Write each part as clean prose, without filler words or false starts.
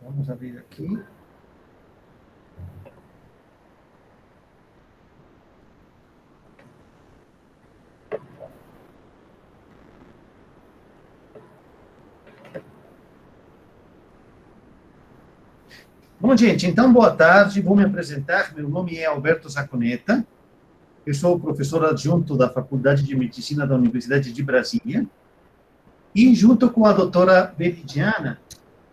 Vamos abrir aqui. Bom, gente, então, boa tarde. Vou me apresentar. Meu nome é Alberto Zaconeta. Eu sou professor adjunto da Faculdade de Medicina da Universidade de Brasília. E, junto com a doutora Veridiana,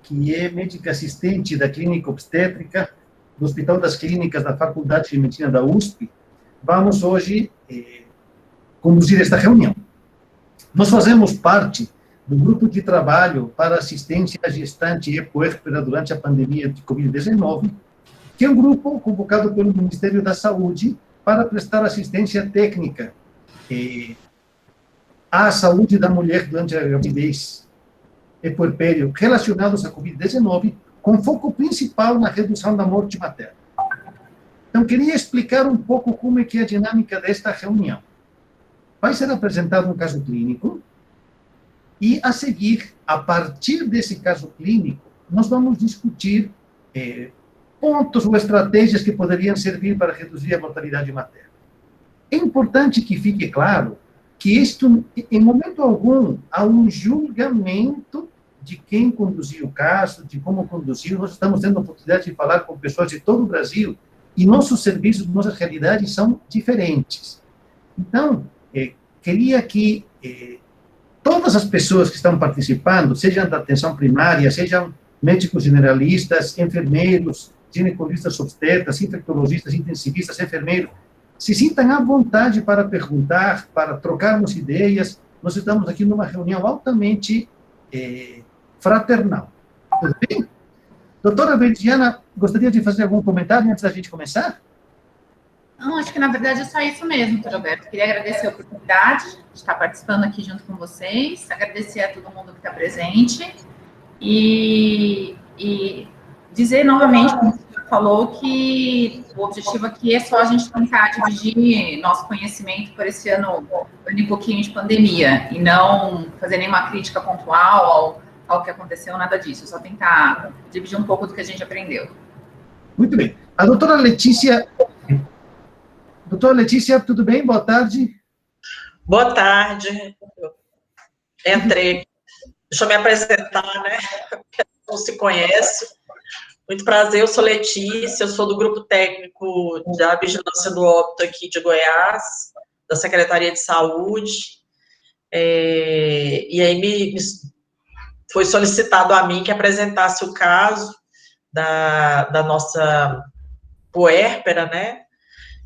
que é médica assistente da Clínica Obstétrica do Hospital das Clínicas da Faculdade de Medicina da USP, vamos hoje conduzir esta reunião. Nós fazemos parte do grupo de trabalho para assistência à gestante e puérpera durante a pandemia de Covid-19, que é um grupo convocado pelo Ministério da Saúde para prestar assistência técnica à saúde da mulher durante a gravidez e puerpério relacionados à Covid-19, com foco principal na redução da morte materna. Então, queria explicar um pouco como é que é a dinâmica desta reunião. Vai ser apresentado um caso clínico e, a seguir, a partir desse caso clínico, nós vamos discutir pontos ou estratégias que poderiam servir para reduzir a mortalidade materna. É importante que fique claro que isto, em momento algum, há um julgamento de quem conduziu o caso, de como conduziu. Nós estamos tendo a oportunidade de falar com pessoas de todo o Brasil e nossos serviços, nossas realidades são diferentes. Então, queria que todas as pessoas que estão participando, sejam da atenção primária, sejam médicos generalistas, enfermeiros, ginecologistas obstetras, infectologistas, intensivistas, enfermeiros, se sintam à vontade para perguntar, para trocarmos ideias. Nós estamos aqui numa reunião altamente fraternal. Tudo bem? Doutora Veridiana, gostaria de fazer algum comentário antes da gente começar? Não, acho que na verdade é só isso mesmo, doutor Alberto. Queria agradecer a oportunidade de estar participando aqui junto com vocês, agradecer a todo mundo que está presente e dizer novamente, como você falou, que o objetivo aqui é só a gente tentar dividir nosso conhecimento por esse ano e pouquinho de pandemia e não fazer nenhuma crítica pontual ao que aconteceu, nada disso, só tentar dividir um pouco do que a gente aprendeu. Muito bem. A doutora Letícia. Doutora Letícia, tudo bem? Boa tarde. Boa tarde. Entrei. Deixa eu me apresentar, né? Não se conhece. Muito prazer, eu sou Letícia, eu sou do grupo técnico da Vigilância do Óbito aqui de Goiás, da Secretaria de Saúde. E aí foi solicitado a mim que apresentasse o caso da nossa puérpera, né?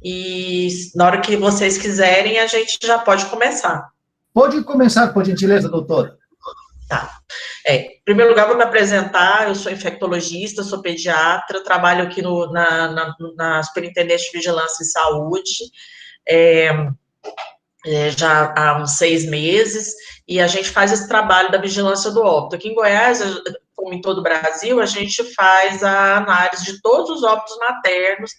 E na hora que vocês quiserem, a gente já pode começar. Pode começar, por gentileza, doutora. Tá. Em primeiro lugar, vou me apresentar. Eu sou infectologista, sou pediatra, trabalho aqui na Superintendência de Vigilância em Saúde já há uns 6 meses, e a gente faz esse trabalho da vigilância do óbito. Aqui em Goiás, como em todo o Brasil, a gente faz a análise de todos os óbitos maternos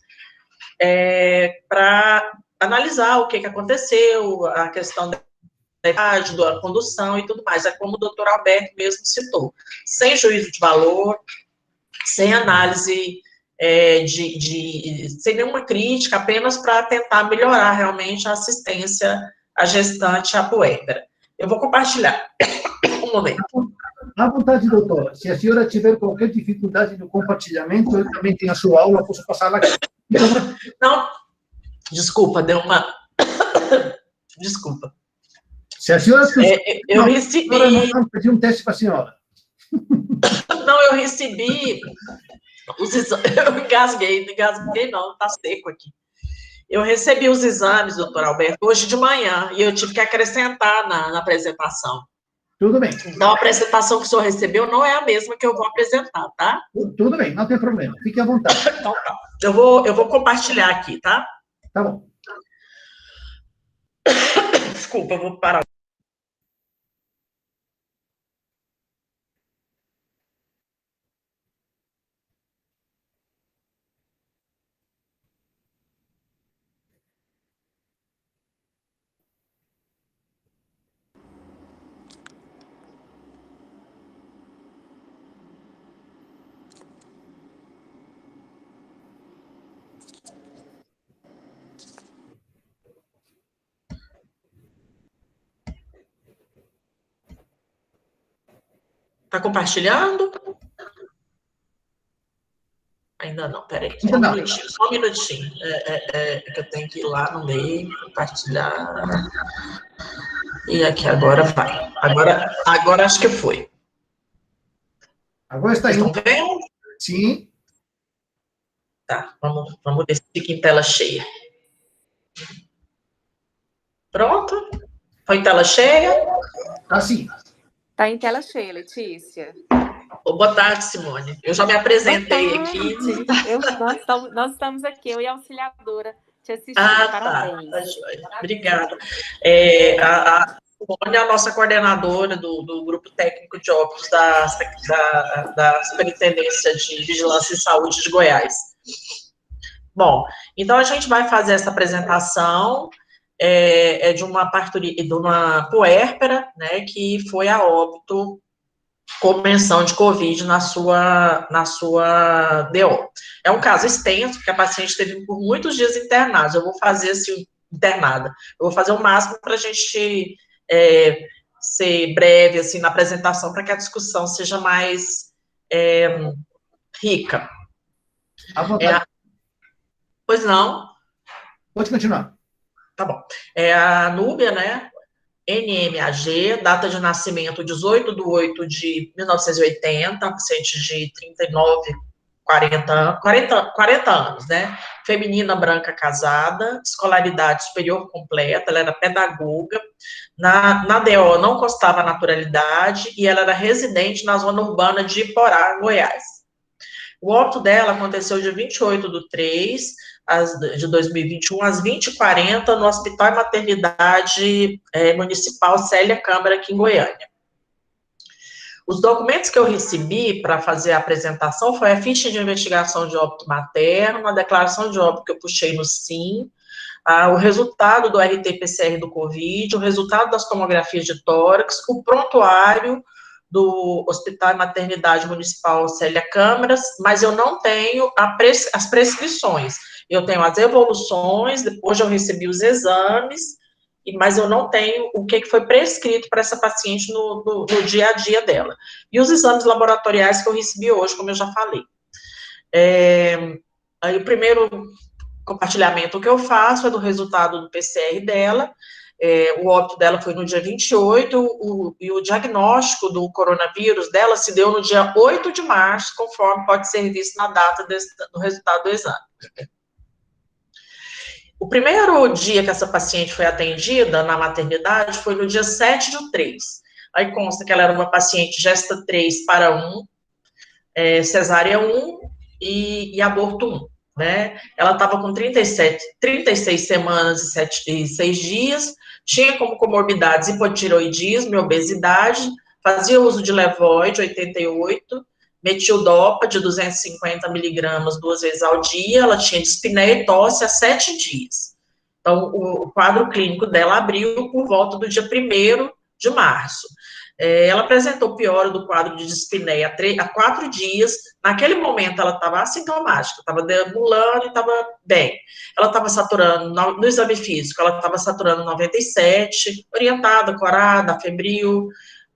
para analisar o que aconteceu, a questão da idade, da condução e tudo mais. É como o doutor Alberto mesmo citou, sem juízo de valor, sem análise sem nenhuma crítica, apenas para tentar melhorar realmente a assistência à gestante, à puérpera. Eu vou compartilhar. Um momento. À vontade, doutora. Se a senhora tiver qualquer dificuldade no compartilhamento, eu também tenho a sua aula, posso passar aqui. Não, desculpa, deu uma... Desculpa. Se a senhora... eu recebi... Não, pedi um teste para a senhora. Não, eu recebi... Eu engasguei não, tá seco aqui. Eu recebi os exames, doutor Alberto, hoje de manhã, e eu tive que acrescentar na apresentação. Tudo bem. Então, a apresentação que o senhor recebeu não é a mesma que eu vou apresentar, tá? Tudo bem, não tem problema. Fique à vontade. Então, tá. Eu vou compartilhar aqui, tá? Tá bom. Desculpa, eu vou parar. Tá compartilhando? Ainda não, peraí. Só um minutinho. Que eu tenho que ir lá no meio, compartilhar. E aqui, agora vai. Agora acho que foi. Agora está Vocês indo. estão vendo? Sim. Tá, vamos ver se fica em tela cheia. Pronto? Foi em tela cheia? Tá sim. Tá em tela cheia, Letícia. Boa tarde, Simone. Eu já me apresentei aqui. Nós estamos aqui, eu e a auxiliadora, te assistindo. Parabéns. Tá, joia. Obrigada. A Simone é a nossa coordenadora do Grupo Técnico de Óbitos da Superintendência de Vigilância e Saúde de Goiás. Bom, então a gente vai fazer essa apresentação de uma puérpera, né, que foi a óbito com menção de Covid na sua DO. É um caso extenso, porque a paciente esteve por muitos dias internada. Eu vou fazer assim, internada. Eu vou fazer o máximo para a gente ser breve assim na apresentação, para que a discussão seja mais rica. À vontade. Pois não? Pode continuar. Tá bom. É a Núbia, né? NMAG, data de nascimento 18/8/1980, paciente de 39, 40 anos, né? Feminina, branca, casada, escolaridade superior completa, ela era pedagoga, na DO não constava naturalidade e ela era residente na zona urbana de Iporá, Goiás. O óbito dela aconteceu dia 28/3 de 2021, às 20h40, no Hospital e Maternidade Municipal Célia Câmara, aqui em Goiânia. Os documentos que eu recebi para fazer a apresentação foi a ficha de investigação de óbito materno, a declaração de óbito que eu puxei no SIM, o resultado do RT-PCR do COVID, o resultado das tomografias de tórax, o prontuário do Hospital e Maternidade Municipal Célia Câmara, mas eu não tenho as prescrições. Eu tenho as evoluções, depois eu recebi os exames, mas eu não tenho o que foi prescrito para essa paciente no dia a dia dela. E os exames laboratoriais que eu recebi hoje, como eu já falei. Aí o primeiro compartilhamento que eu faço é do resultado do PCR dela. O óbito dela foi no dia 28, e o diagnóstico do coronavírus dela se deu no dia 8 de março, conforme pode ser visto na data do resultado do exame. O primeiro dia que essa paciente foi atendida na maternidade foi no dia 7/3. Aí consta que ela era uma paciente gesta 3 para 1, cesárea 1 e aborto 1. Né? Ela estava com 36 semanas e 6 dias, tinha como comorbidades hipotireoidismo e obesidade, fazia uso de Levoid 88, metildopa de 250 miligramas 2 vezes ao dia, ela tinha dispneia e tosse há 7 dias. Então, o quadro clínico dela abriu por volta do dia 1º de março. Ela apresentou piora do quadro de dispneia há 4 dias. Naquele momento, ela estava assintomática, estava deambulando e estava bem. Ela estava saturando, no exame físico, ela estava saturando 97, orientada, corada, febril,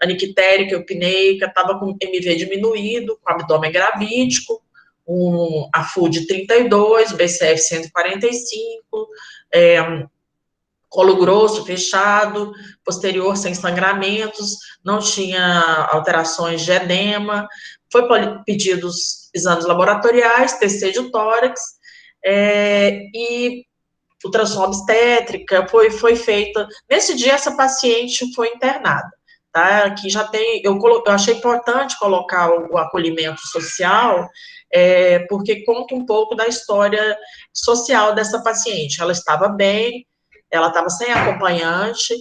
anictérica, eupneica, estava com MV diminuído, com abdômen gravídico, a FUD 32, BCF 145, colo grosso, fechado, posterior sem sangramentos, não tinha alterações de edema, foi pedidos exames laboratoriais, TC de tórax, e ultrassom obstétrica foi feita. Nesse dia, essa paciente foi internada. Tá? Aqui já tem, eu achei importante colocar o acolhimento social, porque conta um pouco da história social dessa paciente. Ela estava bem, ela estava sem acompanhante,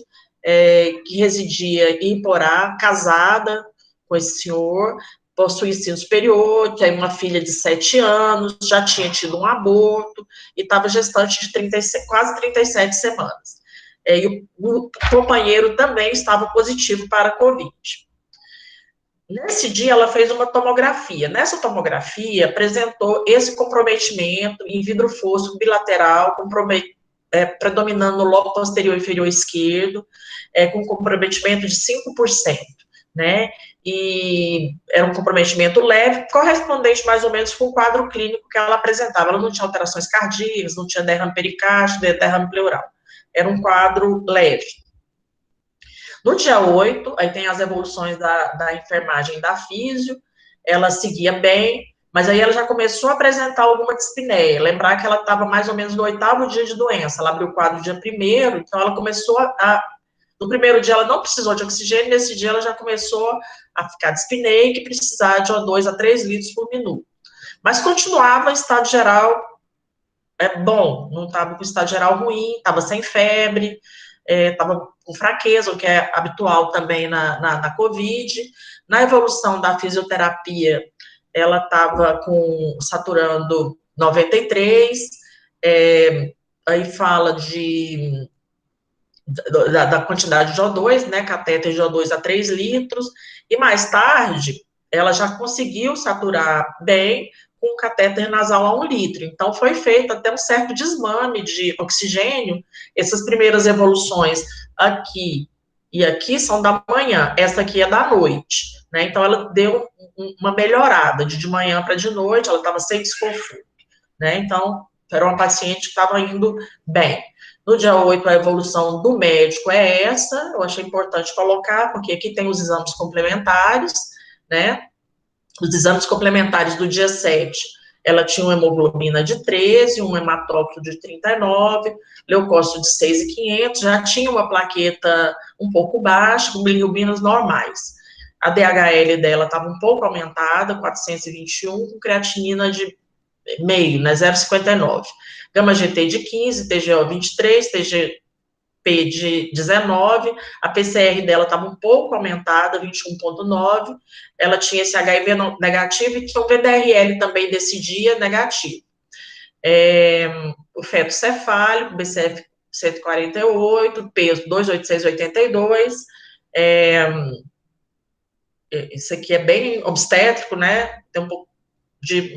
que residia em Iporá, casada com esse senhor, possui ensino superior, tem uma filha de 7 anos, já tinha tido um aborto, e estava gestante de quase 37 semanas. E o companheiro também estava positivo para a Covid. Nesse dia, ela fez uma tomografia. Nessa tomografia, apresentou esse comprometimento em vidro fosco bilateral, predominando no lobo posterior inferior esquerdo, com comprometimento de 5%. né? E era um comprometimento leve, correspondente mais ou menos com o quadro clínico que ela apresentava. Ela não tinha alterações cardíacas, não tinha derrame pericárdico, derrame pleural. Era um quadro leve. No dia 8, aí tem as evoluções da enfermagem da físio, ela seguia bem, mas aí ela já começou a apresentar alguma dispneia. Lembrar que ela estava mais ou menos no 8º dia de doença, ela abriu o quadro dia 1º, então ela começou no primeiro dia ela não precisou de oxigênio, nesse dia ela já começou a ficar dispneica e precisar de O2 a 3 litros por minuto. Mas continuava em estado geral bom, não estava com estado geral ruim, estava sem febre, estava com fraqueza, o que é habitual também na COVID. Na evolução da fisioterapia, ela estava saturando 93, aí fala da quantidade de O2, né, catéter de O2 a 3 litros, e mais tarde, ela já conseguiu saturar bem com um catéter nasal a 1 litro, então foi feito até um certo desmame de oxigênio. Essas primeiras evoluções aqui e aqui são da manhã, essa aqui é da noite, né, então ela deu uma melhorada, de manhã para de noite, ela estava sem desconforto, né, então era uma paciente que estava indo bem. No dia 8, a evolução do médico é essa, eu achei importante colocar, porque aqui tem os exames complementares, né? Os exames complementares do dia 7, ela tinha uma hemoglobina de 13, um hematócrito de 39, leucócito de 6.500, já tinha uma plaqueta um pouco baixa, com bilirrubinas normais. A DHL dela estava um pouco aumentada, 421, com creatinina de meio, né, 0,59. Gama GT de 15, TGO 23, TGP de 19, a PCR dela estava um pouco aumentada, 21,9, ela tinha esse HIV negativo e tinha um VDRL também desse dia negativo. O feto cefálico, BCF 148, peso 286,82, isso aqui é bem obstétrico, né, tem um pouco de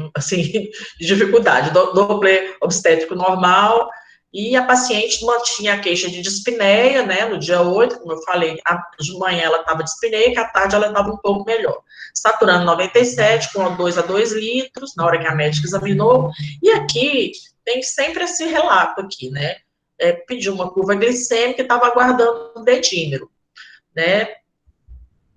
dificuldade, Doppler obstétrico normal, e a paciente mantinha a queixa de dispneia, né, no dia 8, como eu falei, de manhã ela estava dispneica, à tarde ela estava um pouco melhor, saturando 97, com O2 a 2 litros, na hora que a médica examinou, e aqui tem sempre esse relato aqui, né, pediu uma curva glicêmica e estava aguardando o dedímero, né.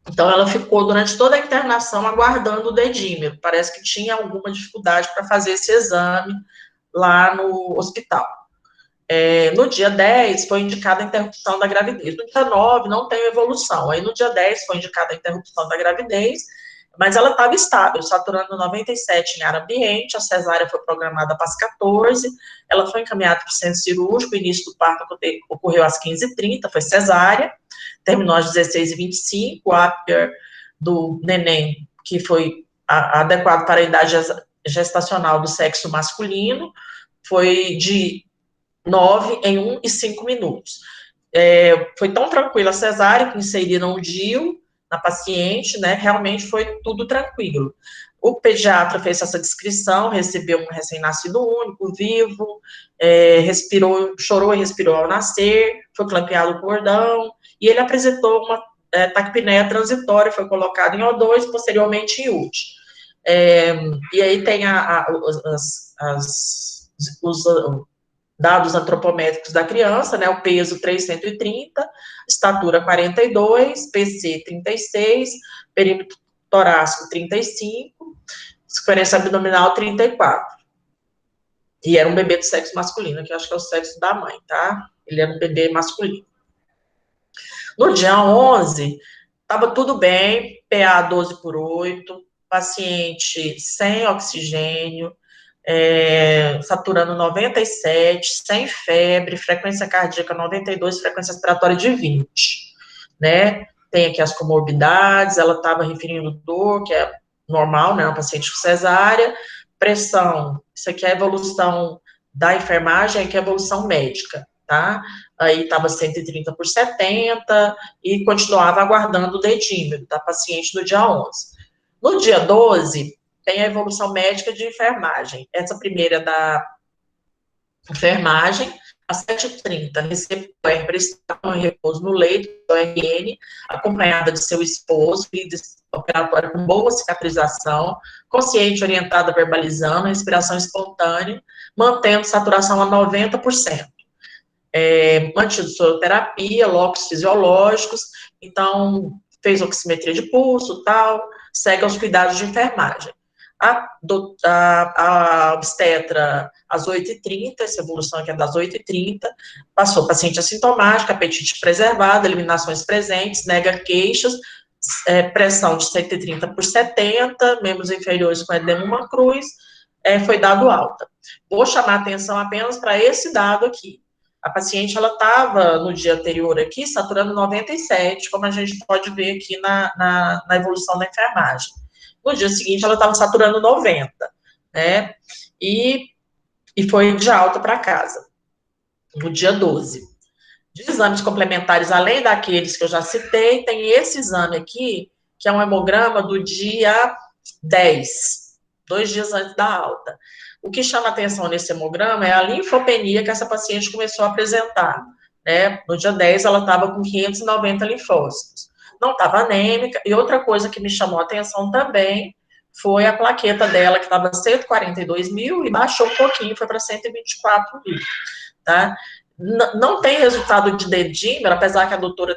Então, ela ficou durante toda a internação aguardando o dedímero. Parece que tinha alguma dificuldade para fazer esse exame lá no hospital. No dia 10, foi indicada a interrupção da gravidez. No dia 9, não tem evolução. Aí, no dia 10, foi indicada a interrupção da gravidez, mas ela estava estável, saturando 97 em ar ambiente, a cesárea foi programada para as 14, ela foi encaminhada para o centro cirúrgico, o início do parto ocorreu às 15h30, foi cesárea, terminou às 16h25, o Apgar do neném, que foi adequado para a idade gestacional do sexo masculino, foi de 9 em 1 e 5 minutos. Foi tão tranquila a cesárea que inseriram o DIU na paciente, né, realmente foi tudo tranquilo. O pediatra fez essa descrição, recebeu um recém-nascido único, vivo, chorou e respirou ao nascer, foi clampeado o cordão, e ele apresentou uma taquipneia transitória, foi colocado em O2, posteriormente em UTI. E aí tem os dados antropométricos da criança, né, o peso 330, estatura 42, PC 36, perímetro torácico 35, circunferência abdominal 34. E era um bebê do sexo masculino, que eu acho que é o sexo da mãe, tá? Ele era um bebê masculino. No dia 11, estava tudo bem, PA 12/8, paciente sem oxigênio, saturando 97, sem febre, frequência cardíaca 92, frequência respiratória de 20, né? Tem aqui as comorbidades, ela estava referindo dor, que é normal, né? Uma paciente com cesárea, pressão, isso aqui é a evolução da enfermagem, aqui é a evolução médica, tá? Aí estava 130/70 e continuava aguardando o dedímero da paciente no dia 11. No dia 12, tem a evolução médica de enfermagem. Essa primeira da enfermagem, às 7h30, recebeu a Herbert, estava em repouso no leito do RN, acompanhada de seu esposo, operatória com boa cicatrização, consciente, orientada, verbalizando, respiração espontânea, mantendo saturação a 90%. Mantido soroterapia, locos fisiológicos, então fez oximetria de pulso, tal, segue aos cuidados de enfermagem. A obstetra, às 8h30, essa evolução aqui é das 8h30, passou paciente assintomático, apetite preservado, eliminações presentes, nega queixas, pressão de 130/70, membros inferiores com edema cruz, foi dado alta. Vou chamar atenção apenas para esse dado aqui. A paciente, ela estava, no dia anterior aqui, saturando 97, como a gente pode ver aqui na evolução da enfermagem. No dia seguinte, ela estava saturando 90, né? E foi de alta para casa, no dia 12. De exames complementares, além daqueles que eu já citei, tem esse exame aqui, que é um hemograma do dia 10, 2 dias antes da alta. O que chama atenção nesse hemograma é a linfopenia que essa paciente começou a apresentar, né? No dia 10, ela estava com 590 linfócitos. Não estava anêmica, e outra coisa que me chamou a atenção também foi a plaqueta dela, que estava 142 mil, e baixou um pouquinho, foi para 124 mil, tá? Não tem resultado de dedímero, apesar que a doutora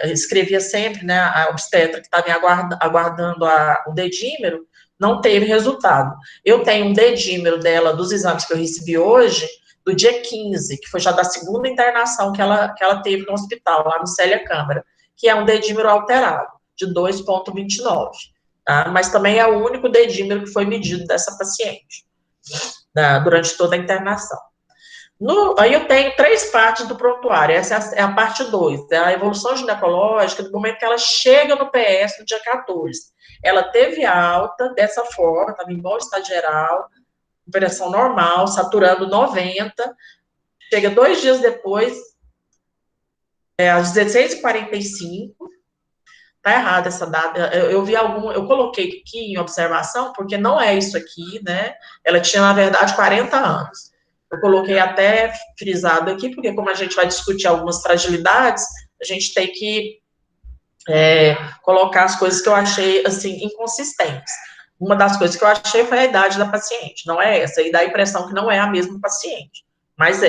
escrevia sempre, né, a obstetra que estava aguardando o dedímero, não teve resultado. Eu tenho um dedímero dela, dos exames que eu recebi hoje, do dia 15, que foi já da segunda internação que ela teve no hospital, lá no Célia Câmara, que é um dedímero alterado, de 2,29, tá? Mas também é o único dedímero que foi medido dessa paciente, durante toda a internação. Aí eu tenho 3 partes do prontuário, essa é a parte 2, a evolução ginecológica, do momento que ela chega no PS no dia 14. Ela teve alta dessa forma, estava em bom estado geral, operação normal, saturando 90, chega 2 dias depois, às 16h45, tá errada essa data, eu coloquei aqui em observação, porque não é isso aqui, né, ela tinha, na verdade, 40 anos. Eu coloquei até frisado aqui, porque como a gente vai discutir algumas fragilidades, a gente tem que colocar as coisas que eu achei, assim, inconsistentes. Uma das coisas que eu achei foi a idade da paciente, não é essa, e dá a impressão que não é a mesma paciente, mas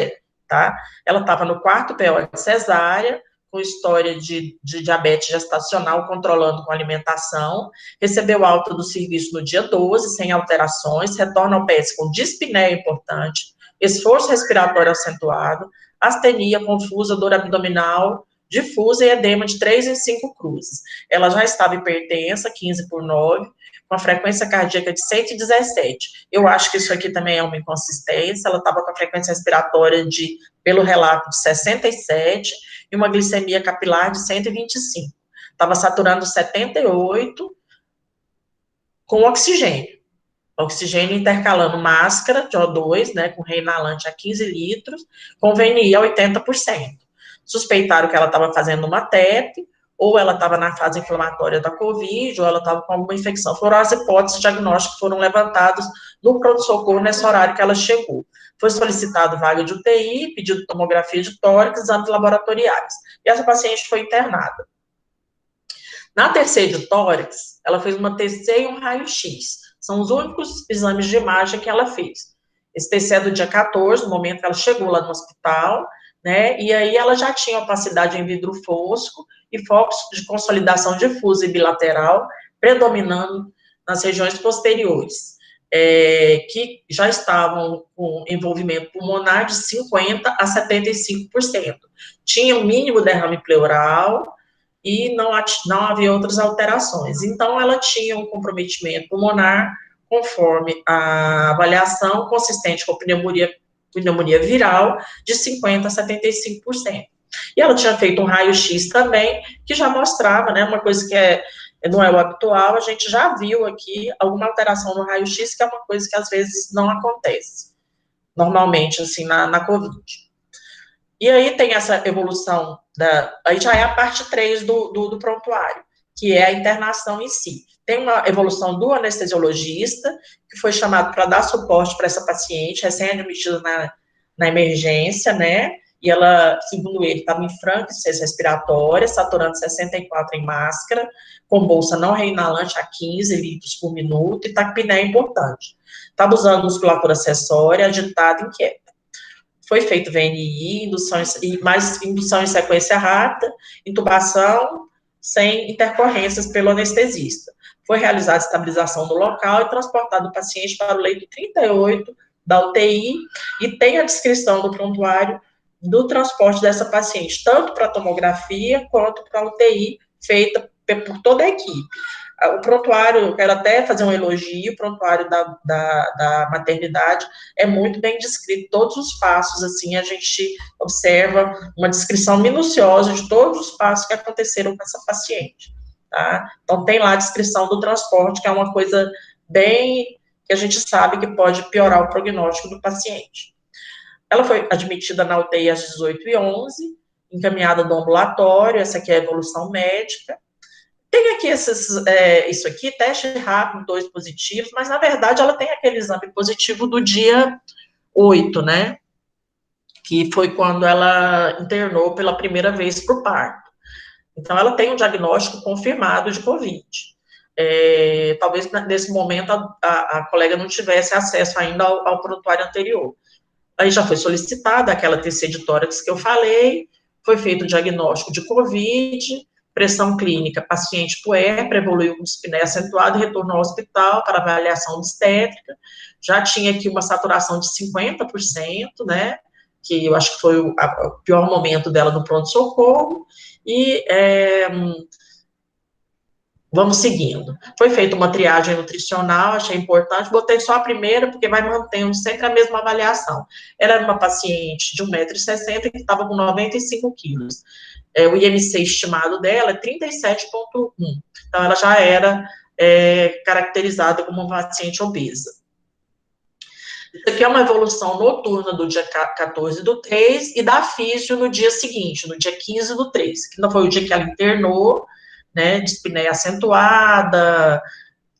tá? Ela estava no 4º PO de cesárea, com história de diabetes gestacional, controlando com alimentação, recebeu alta do serviço no dia 12, sem alterações, retorna ao PS com dispneia importante, esforço respiratório acentuado, astenia confusa, dor abdominal difusa e edema de 3 em 5 cruzes. Ela já estava hipertensa, 15/9, com a frequência cardíaca de 117. Eu acho que isso aqui também é uma inconsistência, ela estava com a frequência respiratória pelo relato, de 67, e uma glicemia capilar de 125. Estava saturando 78 com oxigênio intercalando máscara de O2, né, com reinalante a 15 litros, com VNI a 80%. Suspeitaram que ela estava fazendo uma TEP, ou ela estava na fase inflamatória da Covid, ou ela estava com alguma infecção. Foram as hipóteses diagnósticas que foram levantadas no pronto-socorro nesse horário que ela chegou. Foi solicitado vaga de UTI, pedido de tomografia de tórax, exames laboratoriais. E essa paciente foi internada. Na TC de tórax, ela fez uma TC e um raio-x. São os únicos exames de imagem que ela fez. Esse TC é do dia 14, no momento que ela chegou lá no hospital, né, e aí ela já tinha opacidade em vidro fosco e focos de consolidação difusa e bilateral, predominando nas regiões posteriores, que já estavam com envolvimento pulmonar de 50% a 75%. Tinha um mínimo derrame pleural, e não havia outras alterações. Então, ela tinha um comprometimento pulmonar conforme a avaliação consistente com pneumonia viral de 50% a 75%. E ela tinha feito um raio-x também, que já mostrava, né, uma coisa que não é o habitual, a gente já viu aqui alguma alteração no raio-x, que é uma coisa que às vezes não acontece, normalmente, assim, na COVID. E aí tem essa evolução, aí já é a parte 3 do prontuário, que é a internação em si. Tem uma evolução do anestesiologista, que foi chamado para dar suporte para essa paciente, recém-admitida na emergência, né, e ela, segundo ele, estava em franca insuficiência respiratória, saturando 64 em máscara, com bolsa não reinalante a 15 litros por minuto, e taquipneia importante. Estava usando musculatura acessória, agitada e inquieta. Foi feito VNI, indução em sequência rápida, intubação sem intercorrências pelo anestesista. Foi realizada a estabilização no local e transportado o paciente para o leito 38 da UTI, e tem a descrição do prontuário do transporte dessa paciente, tanto para a tomografia quanto para a UTI, feita por toda a equipe. O prontuário, eu quero até fazer um elogio, o prontuário da maternidade é muito bem descrito, todos os passos, assim, a gente observa uma descrição minuciosa de todos os passos que aconteceram com essa paciente, tá? Então, tem lá a descrição do transporte, que é uma coisa bem, que a gente sabe que pode piorar o prognóstico do paciente. Ela foi admitida na UTI às 18h11, encaminhada do ambulatório, essa aqui é a evolução médica. Tem aqui isso aqui, teste rápido, 2 positivos, mas na verdade ela tem aquele exame positivo do dia 8, né? Que foi quando ela internou pela primeira vez para o parto. Então ela tem um diagnóstico confirmado de Covid. Talvez nesse momento a colega não tivesse acesso ainda ao prontuário anterior. Aí já foi solicitada aquela TC de tórax que eu falei, foi feito o diagnóstico de Covid, pressão clínica, paciente puérpera, evoluiu com dispneia acentuada e retornou ao hospital para avaliação obstétrica, já tinha aqui uma saturação de 50%, né, que eu acho que foi o pior momento dela no pronto-socorro, e vamos seguindo. Foi feita uma triagem nutricional, achei importante, botei só a primeira, porque vai mantendo sempre a mesma avaliação. Ela era uma paciente de 1,60 m que estava com 95 quilos. O IMC estimado dela é 37,1. Então, ela já era caracterizada como uma paciente obesa. Isso aqui é uma evolução noturna do dia 14 do 3 e da físio no dia seguinte, no dia 15 do 3, que não foi o dia que ela internou, né, dispneia acentuada,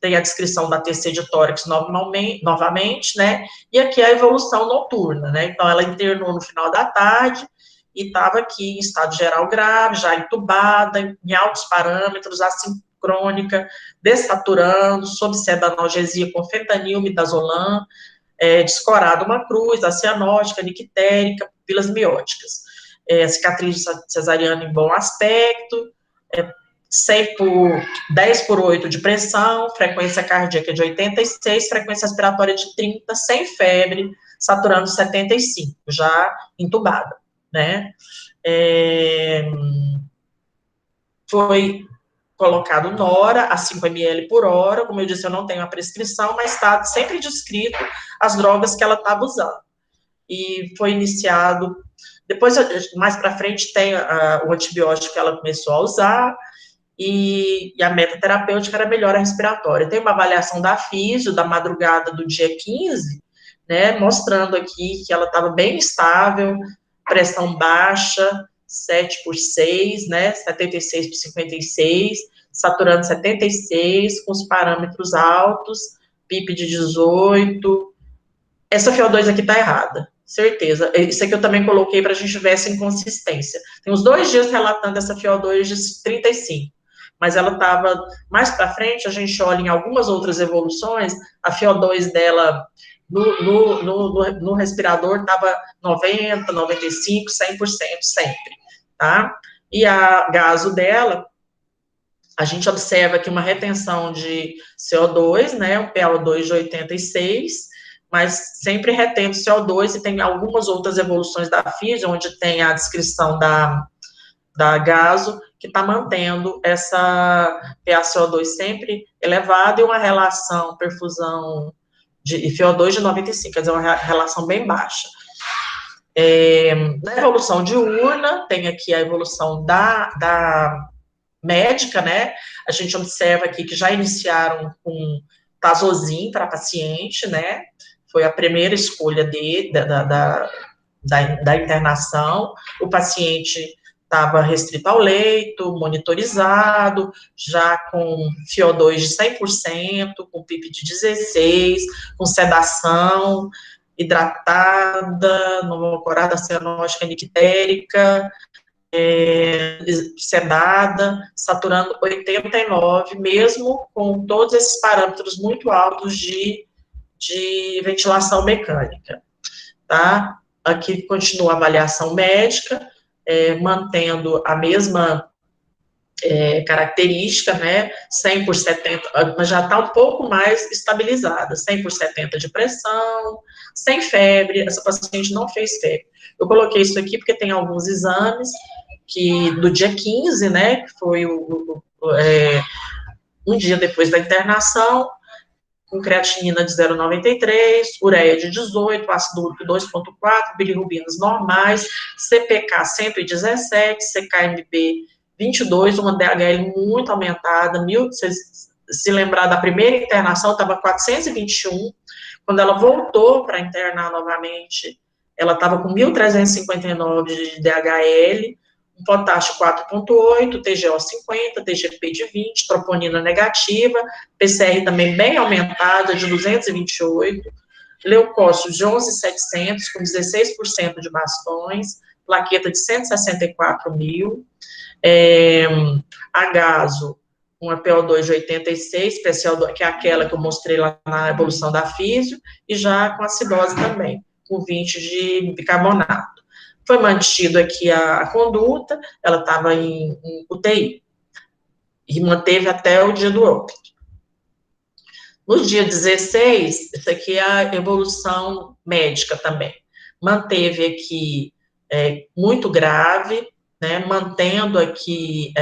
tem a descrição da TC de tórax novamente, né, e aqui a evolução noturna, né, então ela internou no final da tarde e estava aqui em estado geral grave, já entubada, em altos parâmetros, assincrônica, dessaturando, sob sedanalgesia com fentanil, midazolam, descorada uma cruz, acianótica, nictérica, pupilas mióticas, cicatriz cesariana em bom aspecto, 10/8 de pressão, frequência cardíaca de 86, frequência respiratória de 30, sem febre, saturando 75, já entubada, né? Foi colocado Nora a 5 ml por hora, como eu disse, eu não tenho a prescrição, mas está sempre descrito as drogas que ela estava usando. E foi iniciado, depois, mais para frente, tem o antibiótico que ela começou a usar, e a meta-terapêutica era melhora respiratória. Tem uma avaliação da físio, da madrugada do dia 15, né, mostrando aqui que ela estava bem estável, pressão baixa, 7/6, né, 76/56, saturando 76, com os parâmetros altos, PIP de 18. Essa FiO2 aqui tá errada, certeza. Isso aqui eu também coloquei para a gente ver essa inconsistência. Tem uns 2 dias relatando essa FiO2 de 35, mas ela estava mais para frente, a gente olha em algumas outras evoluções, a FiO2 dela no respirador estava 90, 95, 100% sempre, tá? E a gaso dela, a gente observa aqui uma retenção de CO2, né, um PaO2 de 86, mas sempre retendo CO2, e tem algumas outras evoluções da físio, onde tem a descrição da gaso, que está mantendo essa PaCO2 sempre elevada, e uma relação perfusão de FiO2 de 95, quer dizer, uma relação bem baixa. Na evolução diurna, tem aqui a evolução da médica, né, a gente observa aqui que já iniciaram com Tazozin para paciente, né, foi a primeira escolha da internação, o paciente estava restrito ao leito, monitorizado, já com FiO2 de 100%, com PIP de 16, com sedação, hidratada, pneumocorada, cianótica nictérica, sedada, saturando 89, mesmo com todos esses parâmetros muito altos de ventilação mecânica, tá? Aqui continua a avaliação médica, mantendo a mesma característica, né, 100 por 70, mas já está um pouco mais estabilizada, 100 por 70 de pressão, sem febre, essa paciente não fez febre. Eu coloquei isso aqui porque tem alguns exames que do dia 15, né, que foi um dia depois da internação, com creatinina de 0,93, ureia de 18, ácido úrico 2,4, bilirrubinas normais, CPK 117, CKMB 22, uma DHL muito aumentada, se lembrar da primeira internação, estava 421, quando ela voltou para internar novamente, ela estava com 1.359 de DHL, um potássio 4,8, TGO 50, TGP de 20, troponina negativa, PCR também bem aumentada, de 228, leucócitos de 11.700, com 16% de bastões, plaqueta de 164 mil, agaso, uma PO2 de 86, PCO2, que é aquela que eu mostrei lá na evolução da físio, e já com acidose também, com 20 de bicarbonato. Foi mantido aqui a conduta, ela estava em UTI, e manteve até o dia do óbito. No dia 16, isso aqui é a evolução médica também, manteve aqui muito grave, né, mantendo aqui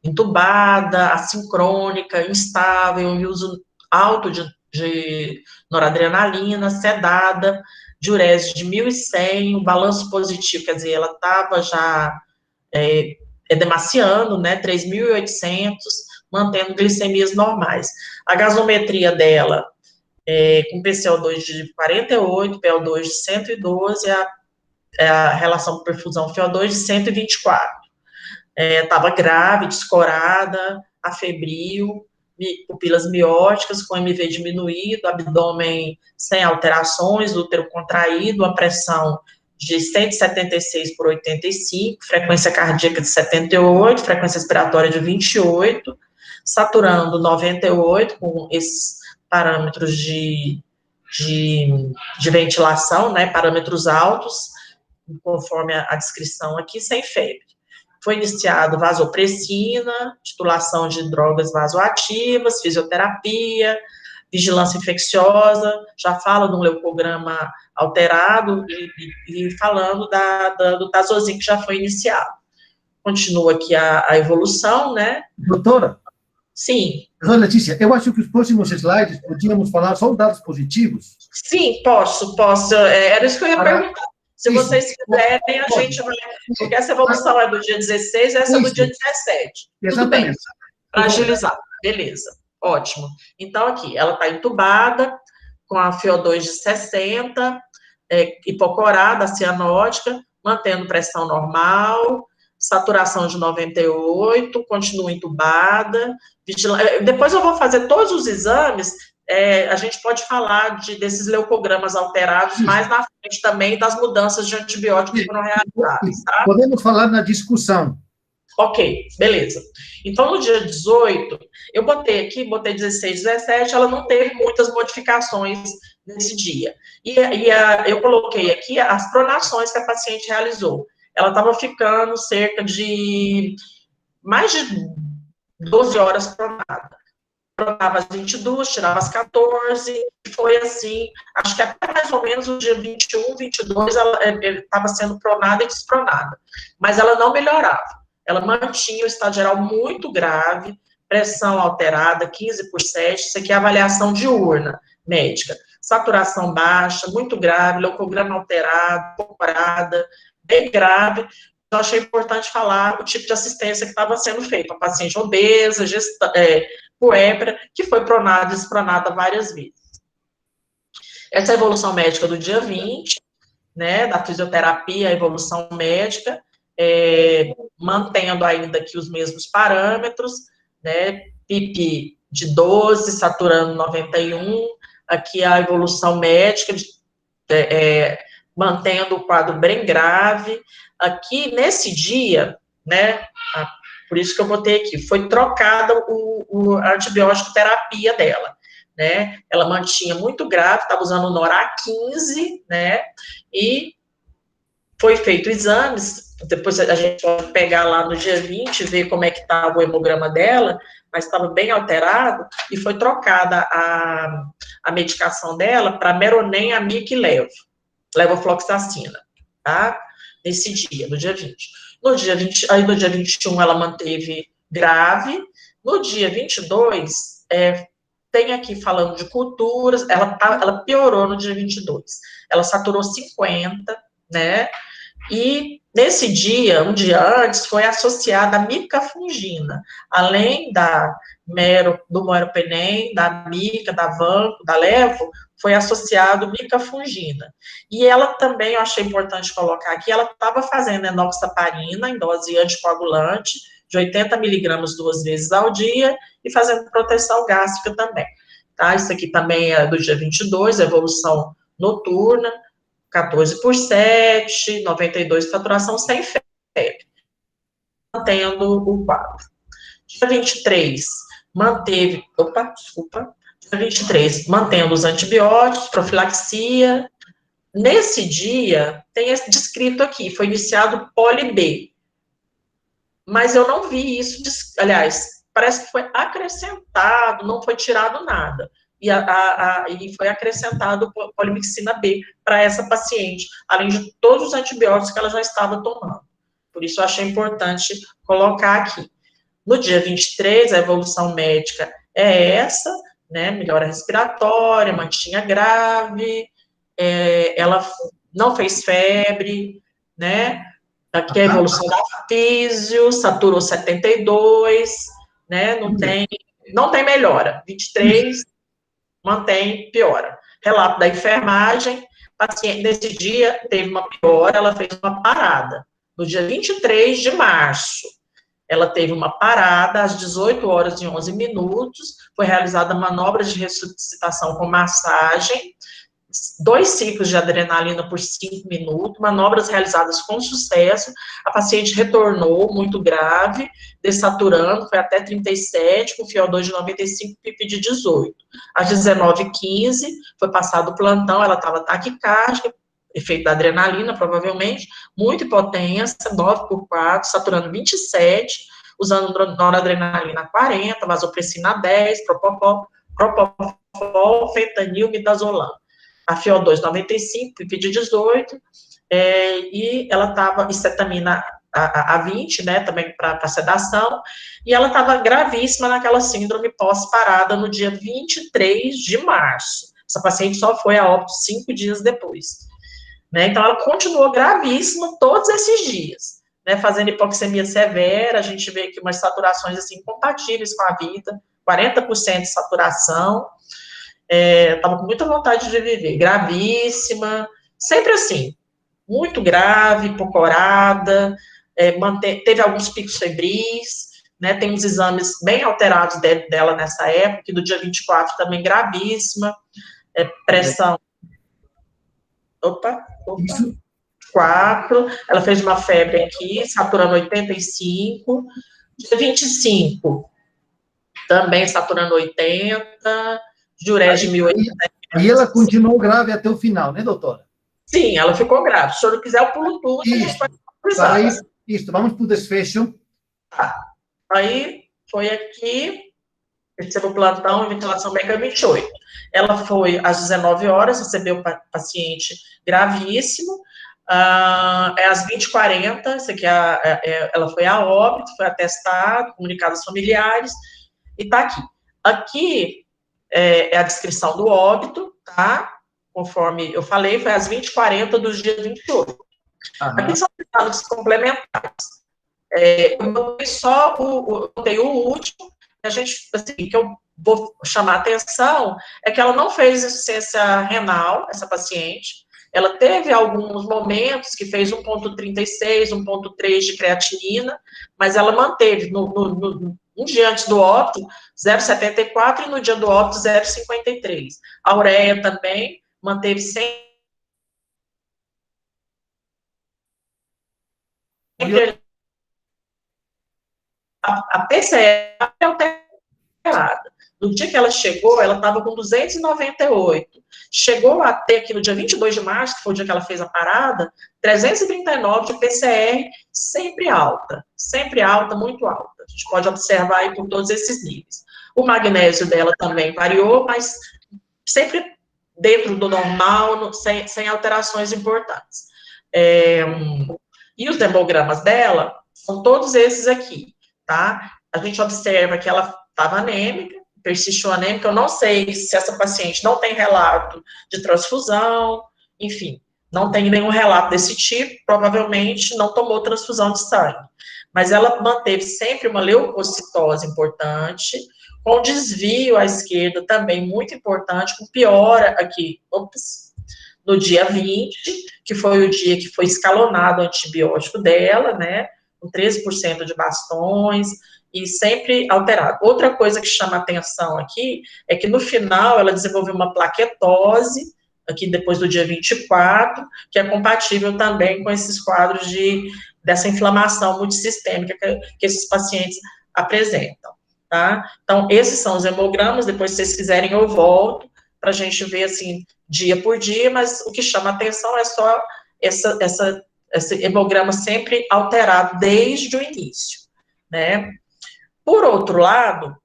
entubada, assincrônica, instável, e uso alto de noradrenalina, sedada, diurese de 1.100, o balanço positivo, quer dizer, ela estava já edemaciando, né, 3.800, mantendo glicemias normais. A gasometria dela, com PCO2 de 48, PO2 de 112, a relação perfusão FiO2 de 124. Estava grave, descorada, afebril, pupilas mióticas com MV diminuído, abdômen sem alterações, útero contraído, a pressão de 176 por 85, frequência cardíaca de 78, frequência respiratória de 28, saturando 98, com esses parâmetros de ventilação, né, parâmetros altos, conforme a descrição aqui, sem febre. Foi iniciado vasopressina, titulação de drogas vasoativas, fisioterapia, vigilância infecciosa, já fala de um leucograma alterado e falando do Tazozin que já foi iniciado. Continua aqui a evolução, né? Doutora? Sim. Dona Letícia, eu acho que os próximos slides podíamos falar só dados positivos. Sim, posso. Era isso que eu ia perguntar. Se vocês quiserem, a gente vai... Porque essa evolução é do dia 16 e essa é do dia 17. Tudo bem. Para agilizar. Beleza. Ótimo. Então, aqui, ela está entubada, com a FiO2 de 60, hipocorada, cianótica, mantendo pressão normal, saturação de 98, continua entubada. Depois eu vou fazer todos os exames, a gente pode falar desses leucogramas alterados mais na frente também, das mudanças de antibióticos que foram realizadas, tá? Podemos falar na discussão. Ok, beleza. Então, no dia 18, eu botei 16, 17, ela não teve muitas modificações nesse dia. Eu coloquei aqui as pronações que a paciente realizou. Ela estava ficando cerca de mais de 12 horas pronada. Pronava às 22, tirava às 14, e foi assim, acho que até mais ou menos o dia 21, 22, ela estava sendo pronada e despronada. Mas ela não melhorava. Ela mantinha o estado geral muito grave, pressão alterada, 15 por 7, isso aqui é avaliação diurna médica. Saturação baixa, muito grave, leucograma alterado, hipocorada, bem grave. Eu achei importante falar o tipo de assistência que estava sendo feita. A paciente obesa, puérpera, que foi pronada e despronada várias vezes. Essa é a evolução médica do dia 20, né, da fisioterapia, a evolução médica, mantendo ainda aqui os mesmos parâmetros, né, PIP de 12, saturando 91, aqui a evolução médica mantendo o quadro bem grave. Aqui, nesse dia, né, por isso que eu botei aqui, foi trocada o antibiótico terapia dela, né, ela mantinha muito grave, estava usando o Nora-15, né, e foi feito exames, depois a gente pode pegar lá no dia 20 e ver como é que estava o hemograma dela, mas estava bem alterado, e foi trocada a medicação dela para Meronem, Amic e levofloxacina, tá? Nesse dia, no dia 20. No dia 20, aí no dia 21 ela manteve grave, no dia 22, tem aqui falando de culturas, ela piorou no dia 22, ela saturou 50, né, e nesse dia, um dia antes, foi associada a micafungina, além do meropenem, da mica, da vanco, da levo, foi associado micafungina. E ela também, eu achei importante colocar aqui, ela estava fazendo enoxaparina em dose anticoagulante, de 80 miligramas 2 vezes ao dia, e fazendo proteção gástrica também. Tá? Isso aqui também é do dia 22, evolução noturna, 14 por 7, 92 saturação sem febre. Mantendo o quadro. Dia 23, manteve, dia 23, mantendo os antibióticos, profilaxia. Nesse dia, tem descrito aqui, foi iniciado poli-B. Mas eu não vi isso, aliás, parece que foi acrescentado, não foi tirado nada. E foi acrescentado polimixina B para essa paciente, além de todos os antibióticos que ela já estava tomando. Por isso, eu achei importante colocar aqui. No dia 23, a evolução médica é essa, né, melhora respiratória, mantinha grave, ela não fez febre, né, aqui é a evolução da físio, saturou 72, né, não tem melhora, 23, mantém, piora. Relato da enfermagem, paciente nesse dia teve uma piora, ela fez uma parada. No dia 23 de março, ela teve uma parada às 18 horas e 11 minutos, foi realizada manobra de ressuscitação com massagem, 2 ciclos de adrenalina por 5 minutos, manobras realizadas com sucesso, a paciente retornou muito grave, desaturando, foi até 37, com FiO2 de 95, PIP de 18. Às 19h15, foi passado o plantão, ela estava taquicárdica, efeito da adrenalina, provavelmente, muito hipotensão, 9/4, saturando 27, usando noradrenalina 40, vasopressina 10, propofol, fentanil, midazolam. A FiO2 95, PIP de 18, e ela estava, cetamina a 20, né, também para sedação, e ela estava gravíssima naquela síndrome pós-parada no dia 23 de março. Essa paciente só foi a óbito 5 dias depois. Né, então, ela continuou gravíssima todos esses dias, né, fazendo hipoxemia severa, a gente vê aqui umas saturações, assim, incompatíveis com a vida, 40% de saturação, estava com muita vontade de viver, gravíssima, sempre assim, muito grave, hipocorada, teve alguns picos febris, né, tem uns exames bem alterados dela nessa época, que do dia 24 também gravíssima, pressão, Isso. 4, ela fez uma febre aqui, saturando 85, dia 25, também saturando 80, diurese de 1080. E ela continuou grave até o final, né, doutora? Sim, ela ficou grave. Se o senhor quiser, eu pulo tudo. Isso, vamos para o desfecho. Aí, foi aqui, recebeu plantão, ventilação médica 28. Ela foi às 19 horas, recebeu o paciente gravíssimo, às 20h40, isso aqui ela foi a óbito, foi atestado, comunicado aos familiares, e está aqui. Aqui é a descrição do óbito, tá? Conforme eu falei, foi às 20h40 do dia 28. Aqui são dados complementares. Eu botei o último, a gente, assim, que eu vou chamar a atenção, é que ela não fez insuficiência renal, essa paciente. Ela teve alguns momentos que fez 1,36, 1,3 de creatinina, mas ela manteve, um dia antes do óbito, 0,74 e no dia do óbito, 0,53. A ureia também manteve 100 a PCR é alterada. No dia que ela chegou, ela estava com 298. Chegou a ter aqui no dia 22 de março, que foi o dia que ela fez a parada, 339 de PCR, sempre alta, muito alta. A gente pode observar aí por todos esses níveis. O magnésio dela também variou, mas sempre dentro do normal, sem alterações importantes. E os hemogramas dela são todos esses aqui, tá? A gente observa que ela estava anêmica, persistiu anêmica. Eu não sei se essa paciente não tem relato de transfusão, enfim, não tem nenhum relato desse tipo, provavelmente não tomou transfusão de sangue. Mas ela manteve sempre uma leucocitose importante, com desvio à esquerda também muito importante, com piora aqui, no dia 20, que foi o dia que foi escalonado o antibiótico dela, né, com 13% de bastões, e sempre alterado. Outra coisa que chama atenção aqui, é que no final ela desenvolveu uma plaquetose, aqui depois do dia 24, que é compatível também com esses quadros dessa inflamação multissistêmica que esses pacientes apresentam, tá? Então, esses são os hemogramas, depois, se vocês quiserem, eu volto, para a gente ver, assim, dia por dia, mas o que chama atenção é só esse hemograma sempre alterado desde o início, né? Por outro lado,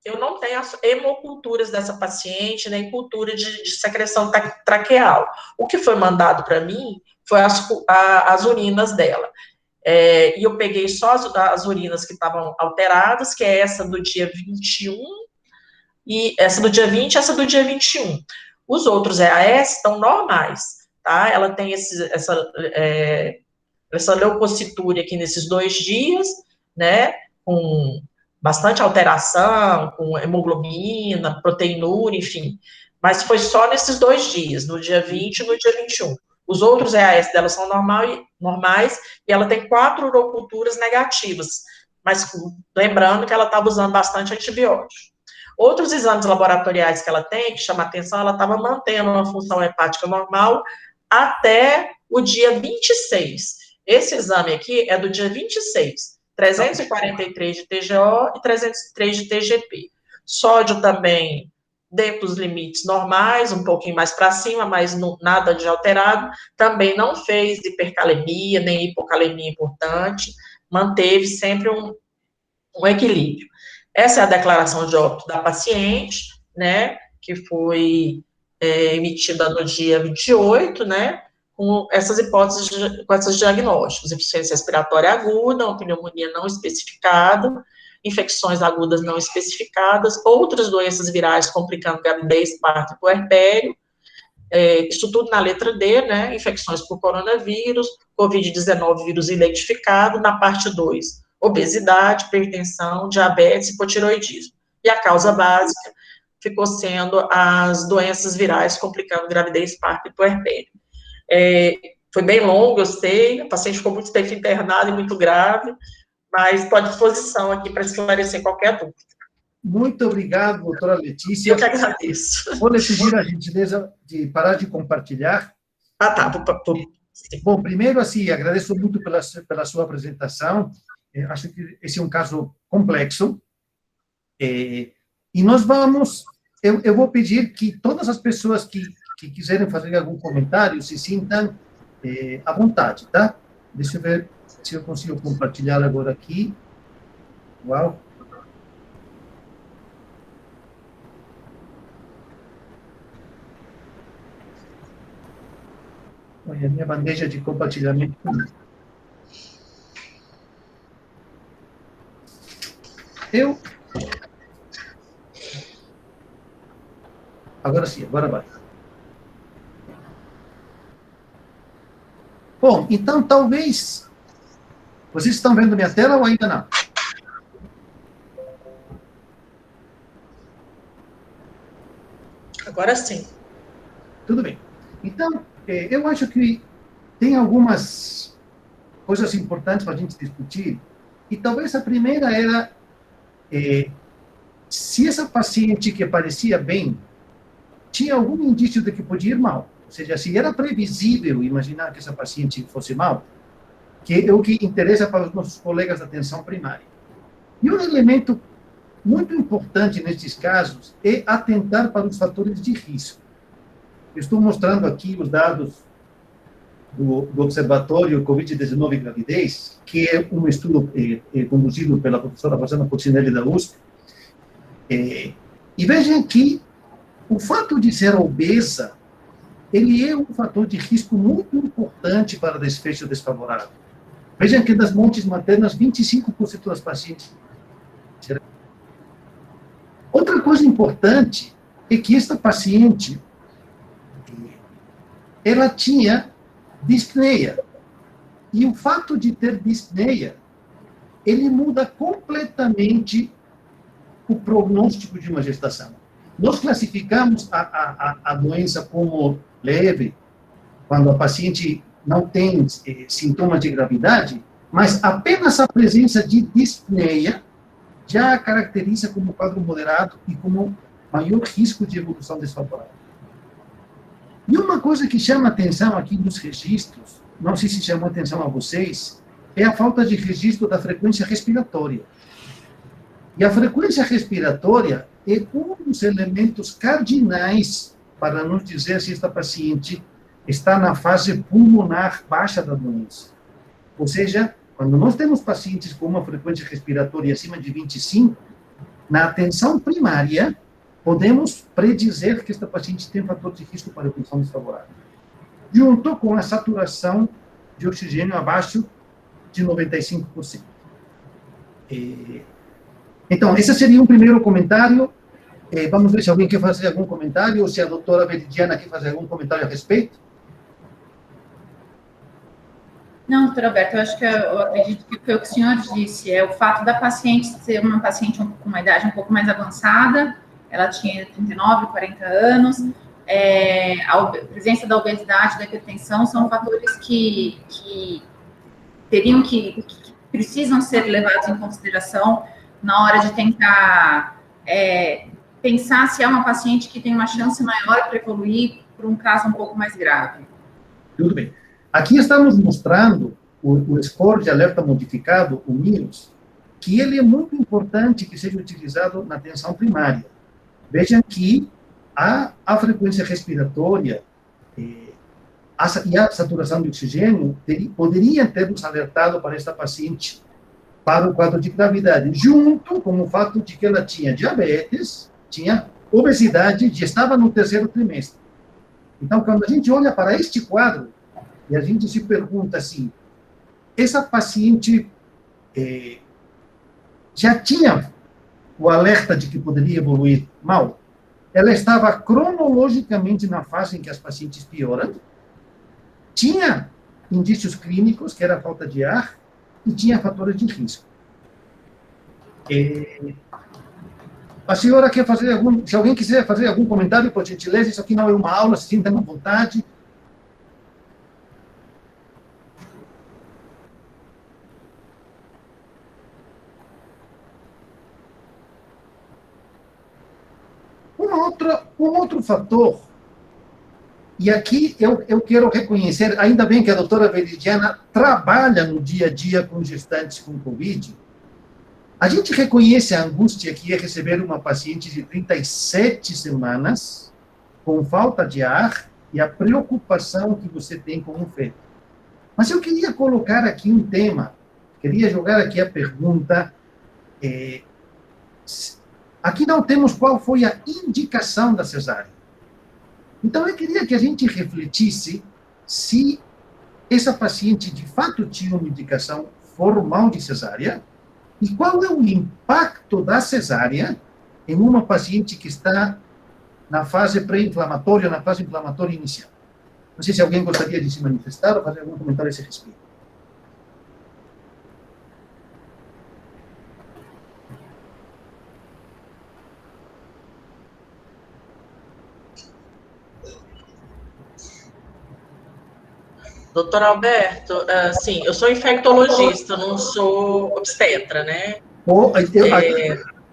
eu não tenho as hemoculturas dessa paciente, nem cultura de secreção traqueal. O que foi mandado para mim foi as urinas dela. E eu peguei só as urinas que estavam alteradas, que é essa do dia 21, e essa do dia 20 e essa do dia 21. Os outros EAS estão normais, tá? Ela tem essa leucocitúria aqui nesses 2 dias, né, com bastante alteração, com hemoglobina, proteinúria, enfim, mas foi só nesses 2 dias, no dia 20 e no dia 21. Os outros EAS dela são normais, e ela tem 4 uroculturas negativas, mas lembrando que ela estava usando bastante antibiótico. Outros exames laboratoriais que ela tem, que chama atenção, ela estava mantendo uma função hepática normal até o dia 26. Esse exame aqui é do dia 26. 343 de TGO e 303 de TGP. Sódio também dentro dos limites normais, um pouquinho mais para cima, mas nada de alterado. Também não fez hipercalemia, nem hipocalemia importante. Manteve sempre um equilíbrio. Essa é a declaração de óbito da paciente, né, que foi emitida no dia 28, né, com essas hipóteses, com esses diagnósticos: insuficiência respiratória aguda, uma pneumonia não especificada, infecções agudas não especificadas, outras doenças virais complicando gravidez, parto e puerpério, isso tudo na letra D, né, infecções por coronavírus, Covid-19 vírus identificado, na parte 2, obesidade, hipertensão, diabetes e hipotiroidismo. E a causa básica ficou sendo as doenças virais complicando gravidez, parto e puerpério. Foi bem longo, eu sei, a paciente ficou muito tempo internada e muito grave, mas estou à disposição aqui para esclarecer qualquer dúvida. Muito obrigado, doutora Letícia. Eu que agradeço. Vou lhe pedir a gentileza de parar de compartilhar. Tá. Bom, primeiro, assim, agradeço muito pela sua apresentação. Acho que esse é um caso complexo. E nós vamos... Eu vou pedir que todas as pessoas que quiserem fazer algum comentário se sintam à vontade, tá? Deixa eu ver se eu consigo compartilhar agora aqui. Uau! Olha, a minha bandeja de compartilhamento. Agora sim, agora vai. Bom, então, talvez... Vocês estão vendo minha tela ou ainda não? Agora sim. Tudo bem. Então, eu acho que tem algumas coisas importantes para a gente discutir, e talvez a primeira era se essa paciente que parecia bem tinha algum indício de que podia ir mal. Ou seja, se era previsível imaginar que essa paciente fosse mal, que é o que interessa para os nossos colegas da atenção primária. E um elemento muito importante nesses casos é atentar para os fatores de risco. Eu estou mostrando aqui os dados do Observatório Covid-19 e Gravidez, que é um estudo conduzido pela professora Rosana Coccinelli da USP. E vejam que o fato de ser obesa, ele é um fator de risco muito importante para desfecho desfavorável. Vejam que das mortes maternas, 25% das pacientes. Outra coisa importante é que esta paciente, ela tinha dispneia. E o fato de ter dispneia, ele muda completamente o prognóstico de uma gestação. Nós classificamos a doença como leve, quando a paciente não tem sintomas de gravidade, mas apenas a presença de dispneia já a caracteriza como quadro moderado e como maior risco de evolução desfavorável. E uma coisa que chama atenção aqui nos registros, não sei se chamou atenção a vocês, é a falta de registro da frequência respiratória. E a frequência respiratória é um dos elementos cardinais para nos dizer se esta paciente está na fase pulmonar baixa da doença. Ou seja, quando nós temos pacientes com uma frequência respiratória acima de 25, na atenção primária, podemos predizer que esta paciente tem fator de risco para evolução desfavorável. Junto com a saturação de oxigênio abaixo de 95%. Então, esse seria um primeiro comentário. Vamos ver se alguém quer fazer algum comentário, ou se a doutora Veridiana quer fazer algum comentário a respeito. Não, doutor Alberto, eu acredito que foi o que o senhor disse, é o fato da paciente ser uma paciente com uma idade um pouco mais avançada, ela tinha 39, 40 anos, a presença da obesidade, da hipertensão, são fatores que precisam ser levados em consideração na hora de tentar pensar se é uma paciente que tem uma chance maior para evoluir para um caso um pouco mais grave. Tudo bem. Aqui estamos mostrando o score de alerta modificado, o MIROS, que ele é muito importante que seja utilizado na atenção primária. Vejam que a frequência respiratória e a saturação de oxigênio poderiam ter nos alertado para esta paciente para o quadro de gravidade, junto com o fato de que ela tinha diabetes, tinha obesidade e estava no terceiro trimestre. Então, quando a gente olha para este quadro, e a gente se pergunta assim, essa paciente já tinha o alerta de que poderia evoluir mal? Ela estava cronologicamente na fase em que as pacientes pioram, tinha indícios clínicos, que era a falta de ar, e tinha fatores de risco. A senhora quer fazer se alguém quiser fazer algum comentário, por gentileza, isso aqui não é uma aula, se sintam à vontade. Um outro fator, e aqui eu quero reconhecer, ainda bem que a doutora Veridiana trabalha no dia a dia com gestantes com Covid, a gente reconhece a angústia que é receber uma paciente de 37 semanas com falta de ar e a preocupação que você tem com o feto. Mas eu queria colocar aqui um tema, queria jogar aqui a pergunta, aqui não temos qual foi a indicação da cesárea. Então, eu queria que a gente refletisse se essa paciente, de fato, tinha uma indicação formal de cesárea e qual é o impacto da cesárea em uma paciente que está na fase pré-inflamatória, na fase inflamatória inicial. Não sei se alguém gostaria de se manifestar ou fazer algum comentário a esse respeito. Doutor Alberto, sim, eu sou infectologista, não sou obstetra, né?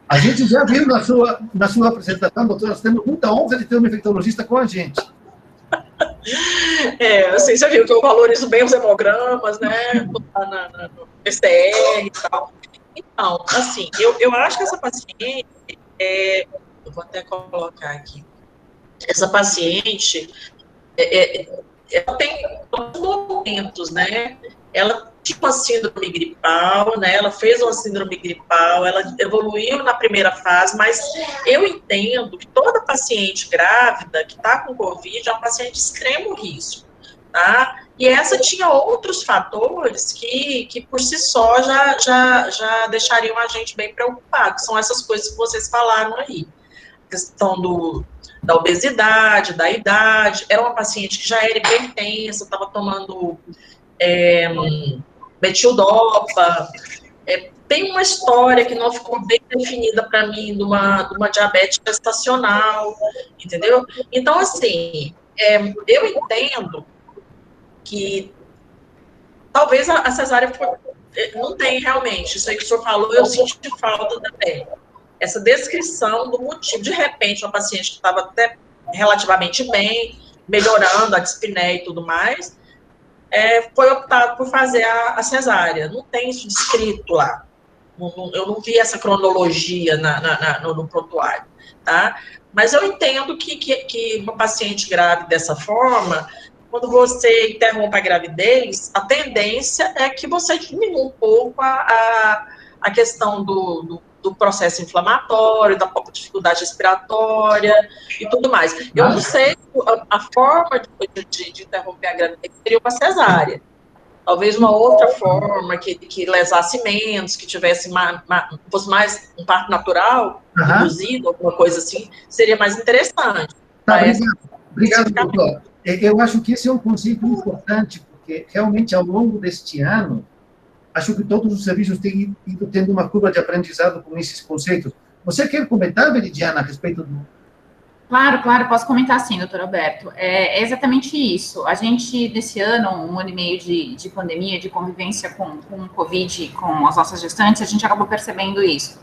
A gente já viu na sua apresentação, doutora, nós temos muita honra de ter um infectologista com a gente. Assim, você viu que eu valorizo bem os hemogramas, né? Tô lá no PCR e tal. Então, assim, eu acho que essa paciente, eu vou até colocar aqui, essa paciente, ela tem momentos, né? Ela tinha uma síndrome gripal, né? Ela fez uma síndrome gripal, ela evoluiu na primeira fase, mas eu entendo que toda paciente grávida que está com Covid é uma paciente de extremo risco, tá? E essa tinha outros fatores que por si só já deixariam a gente bem preocupado, que são essas coisas que vocês falaram aí. A questão da obesidade, da idade, era uma paciente que já era hipertensa, estava tomando metildopa, tem uma história que não ficou bem definida para mim de uma diabetes gestacional, entendeu? Então, assim, eu entendo que talvez a cesárea não tem realmente, isso aí que o senhor falou, eu senti falta também. Essa descrição do motivo, de repente, uma paciente que estava até relativamente bem, melhorando a dispneia e tudo mais, foi optado por fazer a cesárea. Não tem isso descrito lá. Eu não vi essa cronologia no prontuário, tá? Mas eu entendo que uma paciente grávida dessa forma, quando você interrompe a gravidez, a tendência é que você diminua um pouco a questão do processo inflamatório, da própria dificuldade respiratória e tudo mais. Eu não sei a forma de interromper a gravidez seria uma cesárea. Talvez uma outra forma que lesasse menos, que tivesse fosse mais um parto natural, induzido, alguma coisa assim, seria mais interessante. Tá, obrigado, doutor. Eu acho que esse é um conceito importante, porque realmente ao longo deste ano, acho que todos os serviços têm ido tendo uma curva de aprendizado com esses conceitos. Você quer comentar, Veridiana, a respeito do... Claro, posso comentar sim, doutor Alberto. É exatamente isso. A gente, nesse ano, um ano e meio de pandemia, de convivência com o Covid, com as nossas gestantes, a gente acabou percebendo isso.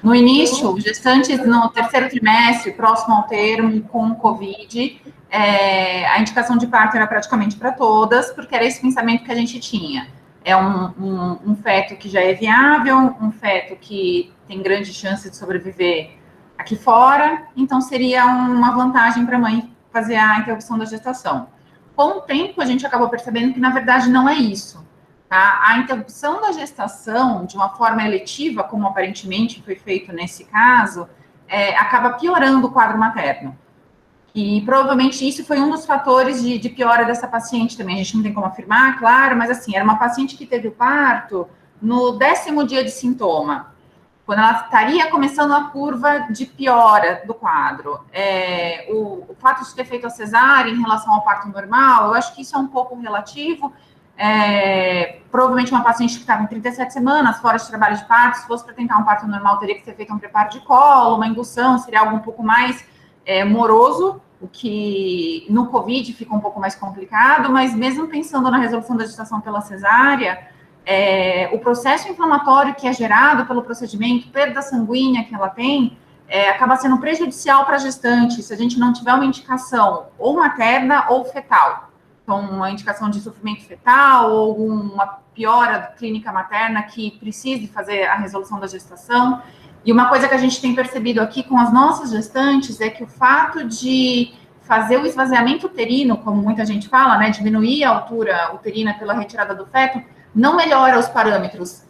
No início, gestantes no terceiro trimestre, próximo ao termo, com o Covid, a indicação de parto era praticamente para todas, porque era esse pensamento que a gente tinha. É um feto que já é viável, um feto que tem grande chance de sobreviver aqui fora, então seria uma vantagem para a mãe fazer a interrupção da gestação. Com o tempo, a gente acabou percebendo que, na verdade, não é isso. Tá? A interrupção da gestação, de uma forma eletiva, como aparentemente foi feito nesse caso, acaba piorando o quadro materno. E provavelmente isso foi um dos fatores de piora dessa paciente também. A gente não tem como afirmar, claro, mas assim, era uma paciente que teve o parto no 10º dia de sintoma, quando ela estaria começando a curva de piora do quadro. O fato de ter feito a cesárea em relação ao parto normal, eu acho que isso é um pouco relativo. Provavelmente uma paciente que estava em 37 semanas, fora de trabalho de parto, se fosse para tentar um parto normal, teria que ser feito um preparo de colo, uma indução, seria algo um pouco mais moroso, o que no Covid fica um pouco mais complicado, mas mesmo pensando na resolução da gestação pela cesárea, o processo inflamatório que é gerado pelo procedimento, perda sanguínea que ela tem, acaba sendo prejudicial para a gestante, se a gente não tiver uma indicação ou materna ou fetal. Então, uma indicação de sofrimento fetal ou uma piora clínica materna que precise fazer a resolução da gestação. E uma coisa que a gente tem percebido aqui com as nossas gestantes é que o fato de fazer o esvaziamento uterino, como muita gente fala, né, diminuir a altura uterina pela retirada do feto, não melhora os parâmetros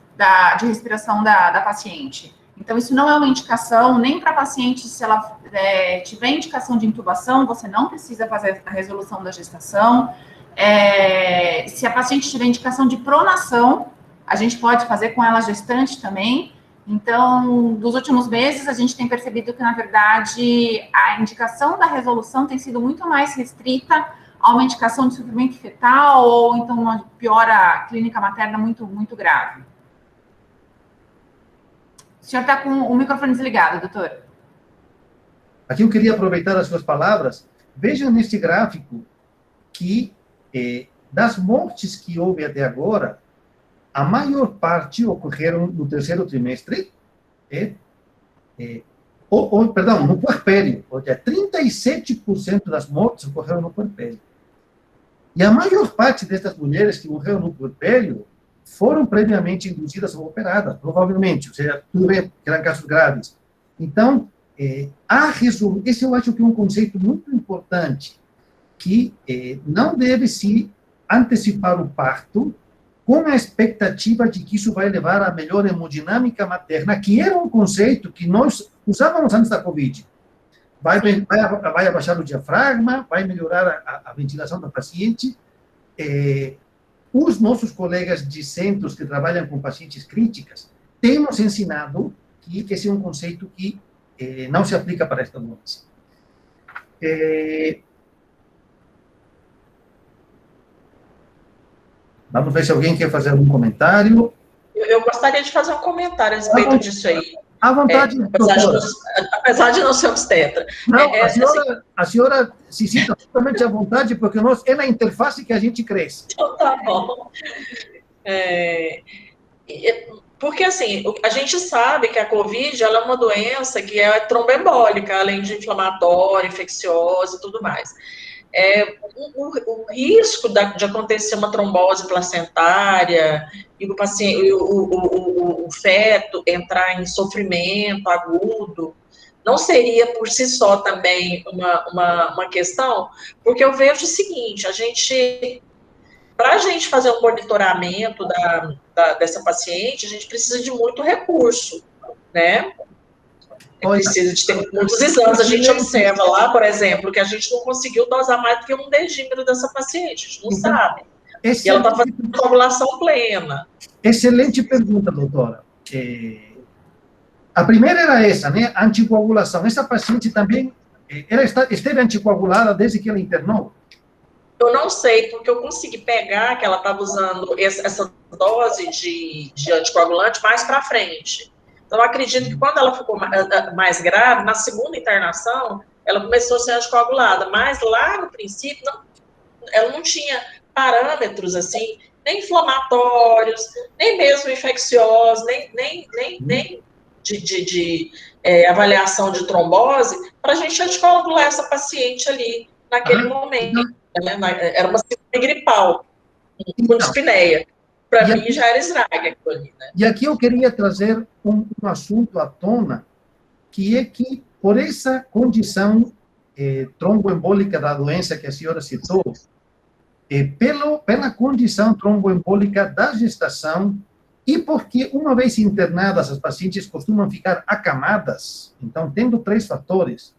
de respiração da paciente. Então, isso não é uma indicação nem para a paciente, se ela tiver indicação de intubação, você não precisa fazer a resolução da gestação. Se a paciente tiver indicação de pronação, a gente pode fazer com ela gestante também. Então, dos últimos meses, a gente tem percebido que, na verdade, a indicação da resolução tem sido muito mais restrita a uma indicação de sofrimento fetal ou, então, uma piora clínica materna muito, muito grave. O senhor está com o microfone desligado, doutor. Aqui eu queria aproveitar as suas palavras. Vejam neste gráfico que, das mortes que houve até agora, a maior parte ocorreram no terceiro trimestre, no puerpério. 37% das mortes ocorreram no puerpério. E a maior parte dessas mulheres que morreram no puerpério foram previamente induzidas ou operadas, provavelmente, ou seja, tudo bem, que eram casos graves. Então, esse eu acho que é um conceito muito importante, que não deve se antecipar o parto com a expectativa de que isso vai levar à melhor hemodinâmica materna, que era um conceito que nós usávamos antes da Covid. Vai abaixar o diafragma, vai melhorar a ventilação da paciente. Os nossos colegas de centros que trabalham com pacientes críticas têm nos ensinado que esse é um conceito que não se aplica para esta doença. Vamos ver se alguém quer fazer algum comentário. Eu gostaria de fazer um comentário a respeito disso aí. À vontade, apesar de não ser obstetra. Não, a senhora se sinta totalmente à vontade, porque é na interface que a gente cresce. Então, tá bom. Porque, assim, a gente sabe que a COVID ela é uma doença que é tromboembólica, além de inflamatória, infecciosa e tudo mais. O risco de acontecer uma trombose placentária e o feto entrar em sofrimento agudo, não seria por si só também uma questão? Porque eu vejo o seguinte, para a gente fazer um monitoramento dessa paciente, a gente precisa de muito recurso, né? Precisa de ter muitos exames. A gente observa lá, por exemplo, que a gente não conseguiu dosar mais do que um decímetro dessa paciente, a gente não sabe. E ela está fazendo coagulação plena. Excelente pergunta, doutora. A primeira era essa, né? Anticoagulação. Essa paciente também, ela esteve anticoagulada desde que ela internou? Eu não sei, porque eu consegui pegar que ela estava usando essa dose de anticoagulante mais para frente. Então, eu acredito que quando ela ficou mais grave, na segunda internação, ela começou a ser anticoagulada, mas lá no princípio, ela não tinha parâmetros, assim, nem inflamatórios, nem mesmo infecciosos, nem de avaliação de trombose, para a gente anticoagular essa paciente ali, naquele momento. Né? Era uma síndrome gripal, com dispneia. Para mim, já era Schlager. Né? E aqui eu queria trazer um assunto à tona, que é que, por essa condição tromboembólica da doença que a senhora citou, pela condição tromboembólica da gestação, e porque, uma vez internadas, as pacientes costumam ficar acamadas, então, tendo 3 fatores,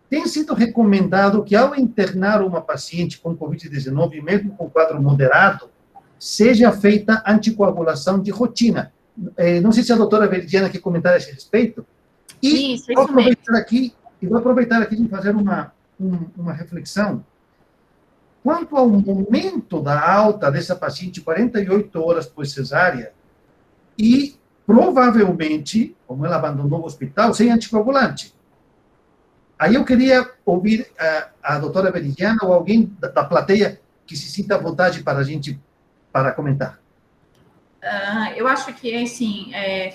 tem sido recomendado que, ao internar uma paciente com Covid-19, mesmo com quadro moderado, seja feita anticoagulação de rotina. Não sei se a doutora Veridiana quer comentar a esse respeito. E isso vou aproveitar aqui de fazer uma reflexão. Quanto ao momento da alta dessa paciente, 48 horas por cesárea, e provavelmente, como ela abandonou o hospital, sem anticoagulante. Aí eu queria ouvir a doutora Veridiana ou alguém da plateia que se sinta à vontade para comentar. Eu acho que, assim,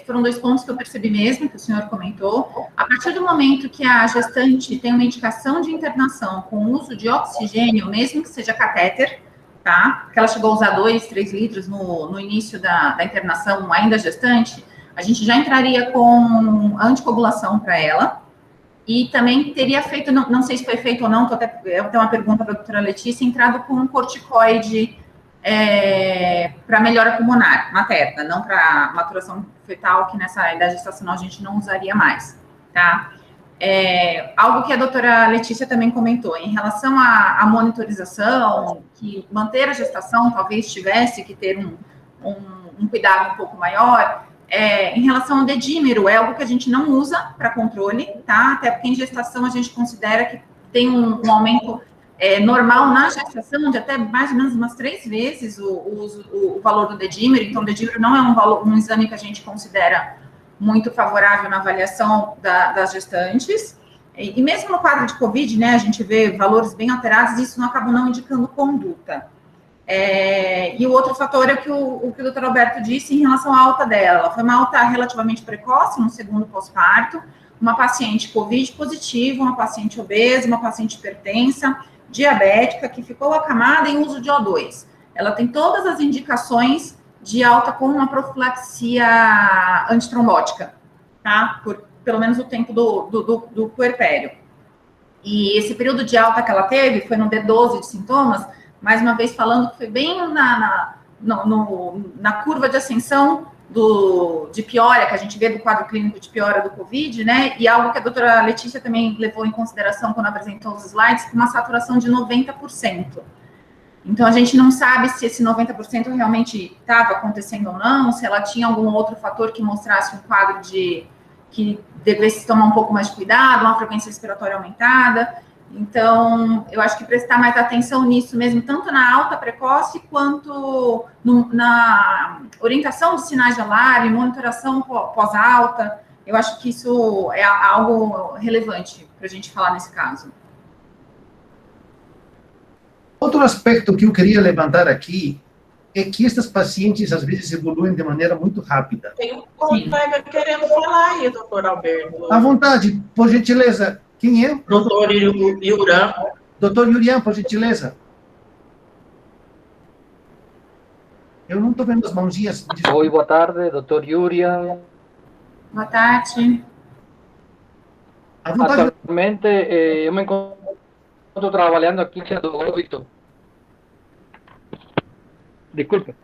foram 2 pontos que eu percebi mesmo, que o senhor comentou. A partir do momento que a gestante tem uma indicação de internação com uso de oxigênio, mesmo que seja catéter, tá? Que ela chegou a usar 2, 3 litros no início da internação, ainda gestante, a gente já entraria com anticoagulação para ela. E também teria feito, não sei se foi feito ou não, eu tenho uma pergunta para a doutora Letícia, entrado com um corticoide para melhora pulmonar materna, não para maturação fetal, que nessa idade gestacional a gente não usaria mais, tá? Algo que a doutora Letícia também comentou, em relação à monitorização, que manter a gestação talvez tivesse que ter um cuidado um pouco maior, em relação ao dedímero, é algo que a gente não usa para controle, tá? Até porque em gestação a gente considera que tem um aumento normal na gestação de até mais ou menos umas 3 vezes o valor do dedímero. Então, o dedímero não é um exame que a gente considera muito favorável na avaliação das gestantes. E mesmo no quadro de COVID, né, a gente vê valores bem alterados e isso não acaba não indicando conduta. E o outro fator é que o que o doutor Alberto disse em relação à alta dela. Ela foi uma alta relativamente precoce, no segundo pós-parto, uma paciente COVID positiva, uma paciente obesa, uma paciente hipertensa, diabética, que ficou acamada em uso de O2. Ela tem todas as indicações de alta com uma profilaxia antitrombótica, tá? Por pelo menos o tempo do puerpério. E esse período de alta que ela teve foi no D12 de sintomas, mais uma vez falando que foi bem na curva de ascensão de piora, que a gente vê do quadro clínico de piora do Covid, né? E algo que a doutora Letícia também levou em consideração quando apresentou os slides, com uma saturação de 90%. Então, a gente não sabe se esse 90% realmente estava acontecendo ou não, se ela tinha algum outro fator que mostrasse um quadro que devesse tomar um pouco mais de cuidado, uma frequência respiratória aumentada. Então, eu acho que prestar mais atenção nisso mesmo, tanto na alta precoce, quanto na orientação de sinais de alarme, monitoração pós-alta. Eu acho que isso é algo relevante para a gente falar nesse caso. Outro aspecto que eu queria levantar aqui é que estas pacientes, às vezes, evoluem de maneira muito rápida. Tem um colega querendo falar aí, doutor Alberto. À vontade, por gentileza. Quem é? Doutor Yurian. Doutor Yurian, por gentileza. Eu não estou vendo as mãozinhas. Oi, boa tarde, doutor Yurian. Boa tarde. À vontade. Atualmente, eu me encontro trabalhando aqui do óbito. Desculpe.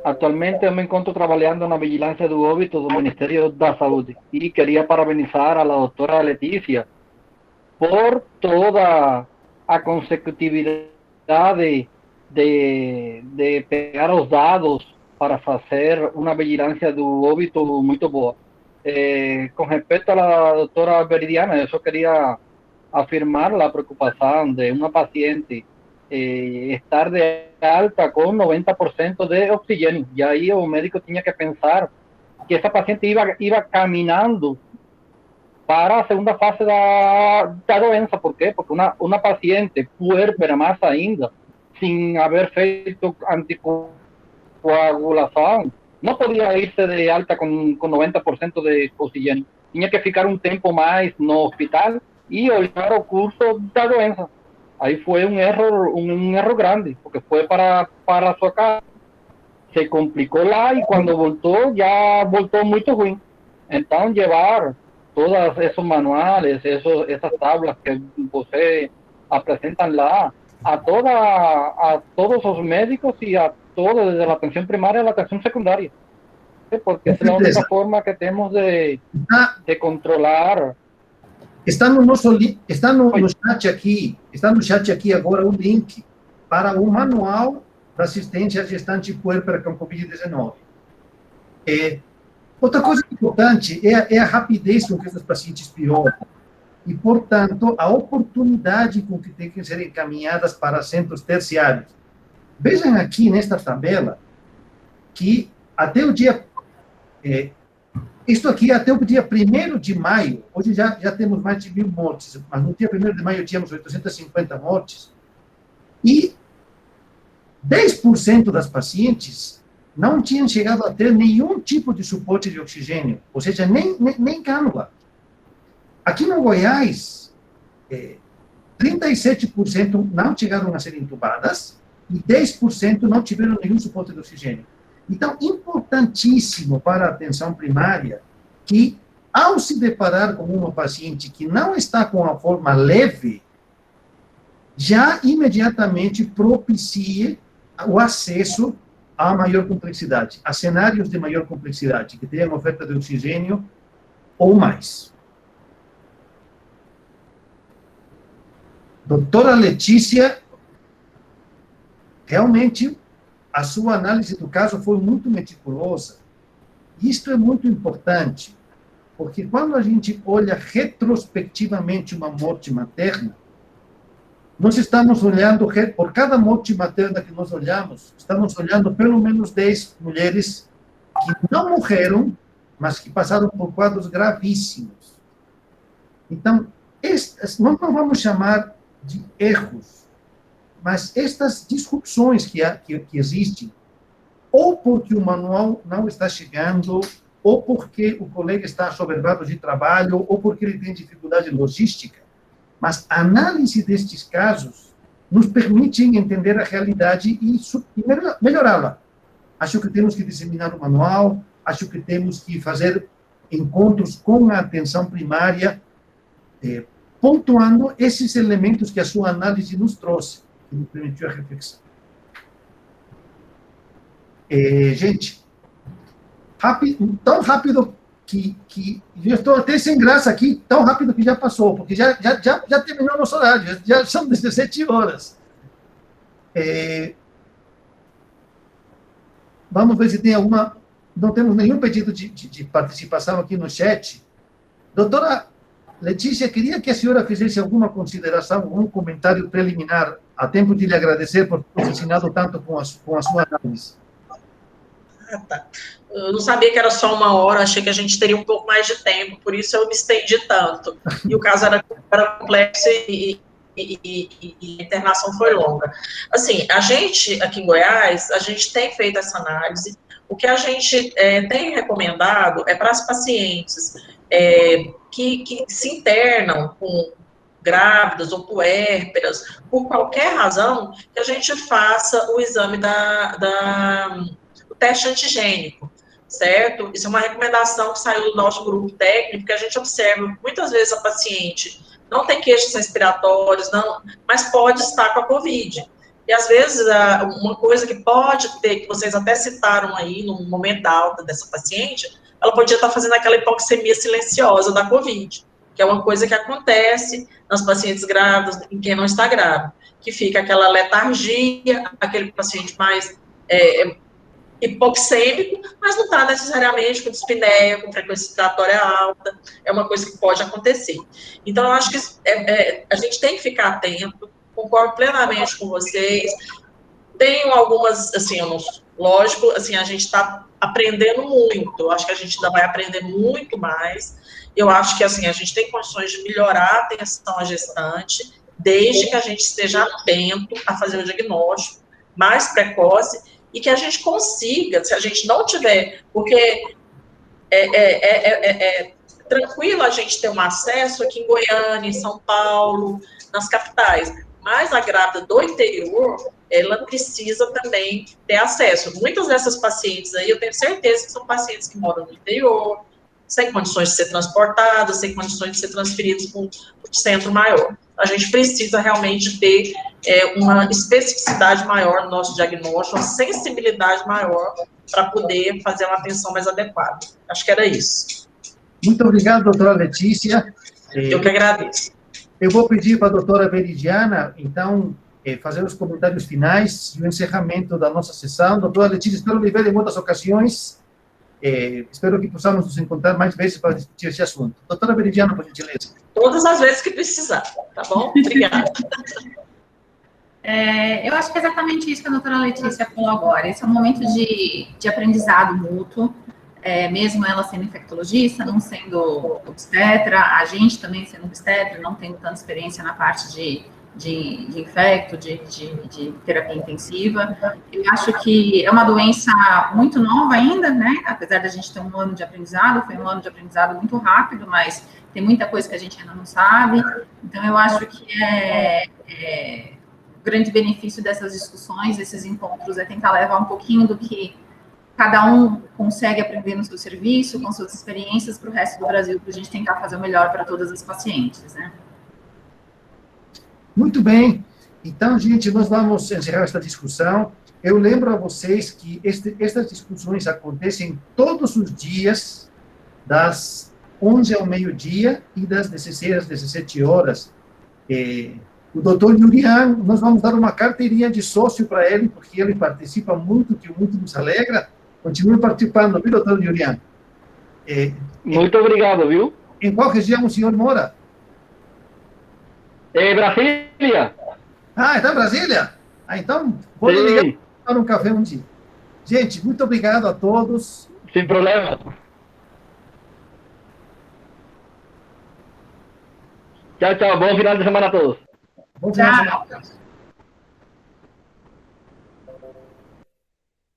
Atualmente eu me encontro trabalhando na vigilância do óbito do Ministério da Saúde e queria parabenizar a doutora Letícia por toda a consecutividade de pegar os dados para fazer uma vigilância do óbito muito boa. Com respeito à doutora Veridiana, eu só queria afirmar a preocupação de uma paciente estar de alta com 90% de oxigênio. E aí o médico tinha que pensar que essa paciente iba caminhando para a segunda fase da doença. Por quê? Porque uma paciente puérpera mais ainda, sem haver feito anticoagulação, não podia irse de alta com 90% de oxigênio. Tinha que ficar um tempo mais no hospital e olhar o curso da doença. Aí foi um erro grande, porque foi para a sua casa. Se complicou lá e quando voltou, já voltou muito ruim. Então, levar todos esses manuais, essas tablas que você apresentam lá, a todos os médicos e a todos, desde a atenção primária à atenção secundária. Porque essa é a única forma que temos de controlar. Está no chat aqui agora o link para o manual da assistência gestante puérpera com Covid-19. Outra coisa importante é a rapidez com que essas pacientes pioram e, portanto, a oportunidade com que têm que ser encaminhadas para centros terciários. Vejam aqui nesta tabela que até o dia... Isto aqui até o dia 1º de maio, hoje já temos mais de 1.000 mortes, mas no dia 1º de maio tínhamos 850 mortes, e 10% das pacientes não tinham chegado a ter nenhum tipo de suporte de oxigênio, ou seja, nem cânula. Aqui no Goiás, 37% não chegaram a ser intubadas, e 10% não tiveram nenhum suporte de oxigênio. Então, importantíssimo para a atenção primária que, ao se deparar com uma paciente que não está com a forma leve, já imediatamente propicie o acesso a maior complexidade, a cenários de maior complexidade, que tenham oferta de oxigênio ou mais. Doutora Letícia, realmente, a sua análise do caso foi muito meticulosa. Isto é muito importante, porque quando a gente olha retrospectivamente uma morte materna, nós estamos olhando, por cada morte materna que nós olhamos, estamos olhando pelo menos 10 mulheres que não morreram, mas que passaram por quadros gravíssimos. Então, nós não vamos chamar de erros, mas estas disrupções que existem, ou porque o manual não está chegando, ou porque o colega está assoberbado de trabalho, ou porque ele tem dificuldade logística, mas a análise destes casos nos permitem entender a realidade e melhorá-la. Acho que temos que disseminar o manual, acho que temos que fazer encontros com a atenção primária, pontuando esses elementos que a sua análise nos trouxe, que nos permitiu a reflexão. Gente, tão rápido que eu estou até sem graça aqui, tão rápido que já passou, porque já terminou o nosso horário, já são 17 horas. Vamos ver se tem alguma... Não temos nenhum pedido de participação aqui no chat. Doutora Letícia, queria que a senhora fizesse alguma consideração, algum comentário preliminar, a tempo de lhe agradecer por ter ensinado tanto com a sua análise. Ah, tá. Eu não sabia que era só 1 hora, achei que a gente teria um pouco mais de tempo, por isso eu me estendi tanto. E o caso era complexo e a internação foi longa. Assim, a gente, aqui em Goiás, a gente tem feito essa análise. O que a gente tem recomendado é para as pacientes que se internam com grávidas ou puérperas, por qualquer razão, que a gente faça o exame o teste antigênico, certo? Isso é uma recomendação que saiu do nosso grupo técnico, que a gente observa muitas vezes a paciente não tem queixas respiratórias, mas pode estar com a COVID. E, às vezes, uma coisa que pode ter, que vocês até citaram aí, no momento da alta dessa paciente, ela podia estar fazendo aquela hipoxemia silenciosa da COVID, que é uma coisa que acontece nas pacientes grávidas, em quem não está grávida, que fica aquela letargia, aquele paciente mais hipoxêmico, mas não está necessariamente com dispneia, com frequência respiratória alta, é uma coisa que pode acontecer. Então, eu acho que a gente tem que ficar atento, concordo plenamente com vocês, tenho algumas, assim, lógico, assim, a gente está aprendendo muito, eu acho que a gente ainda vai aprender muito mais, eu acho que, assim, a gente tem condições de melhorar a atenção à gestante, desde que a gente esteja atento a fazer o diagnóstico mais precoce, e que a gente consiga, se a gente não tiver, porque tranquilo a gente ter um acesso aqui em Goiânia, em São Paulo, nas capitais, mas a grávida do interior, ela precisa também ter acesso. Muitas dessas pacientes aí, eu tenho certeza que são pacientes que moram no interior, sem condições de ser transportadas, sem condições de ser transferidas para um centro maior. A gente precisa realmente ter uma especificidade maior no nosso diagnóstico, uma sensibilidade maior para poder fazer uma atenção mais adequada. Acho que era isso. Muito obrigado, doutora Letícia. Eu que agradeço. Eu vou pedir para a doutora Veridiana, então, fazer os comentários finais e o encerramento da nossa sessão. Doutora Letícia, espero lhe ver em outras ocasiões. Espero que possamos nos encontrar mais vezes para discutir esse assunto. Doutora Veridiana, por gentileza. Todas as vezes que precisar, tá bom? Obrigada. Eu acho que é exatamente isso que a doutora Letícia falou agora. Esse é um momento de aprendizado mútuo, mesmo ela sendo infectologista, não sendo obstetra, a gente também sendo obstetra, não tendo tanta experiência na parte de infecto, de terapia intensiva. Eu acho que é uma doença muito nova ainda, né? Apesar da gente ter um ano de aprendizado, foi um ano de aprendizado muito rápido, mas tem muita coisa que a gente ainda não sabe. Então, eu acho que o grande benefício dessas discussões, desses encontros, é tentar levar um pouquinho do que cada um consegue aprender no seu serviço, com suas experiências, para o resto do Brasil, para a gente tentar fazer o melhor para todas as pacientes, né? Muito bem. Então, gente, nós vamos encerrar esta discussão. Eu lembro a vocês que estas discussões acontecem todos os dias, das 11 ao meio-dia e das 16 às 17 horas. O doutor Yurian, nós vamos dar uma carteirinha de sócio para ele, porque ele participa muito, que muito nos alegra. Continue participando, viu, doutor Yurian? Muito obrigado, viu? Em qual região o senhor mora? Brasília. Ah, está em Brasília? Então, vou ligar para um café um dia. Gente, muito obrigado a todos. Sem problema. Tchau, tchau. Bom final de semana a todos. Bom final de semana.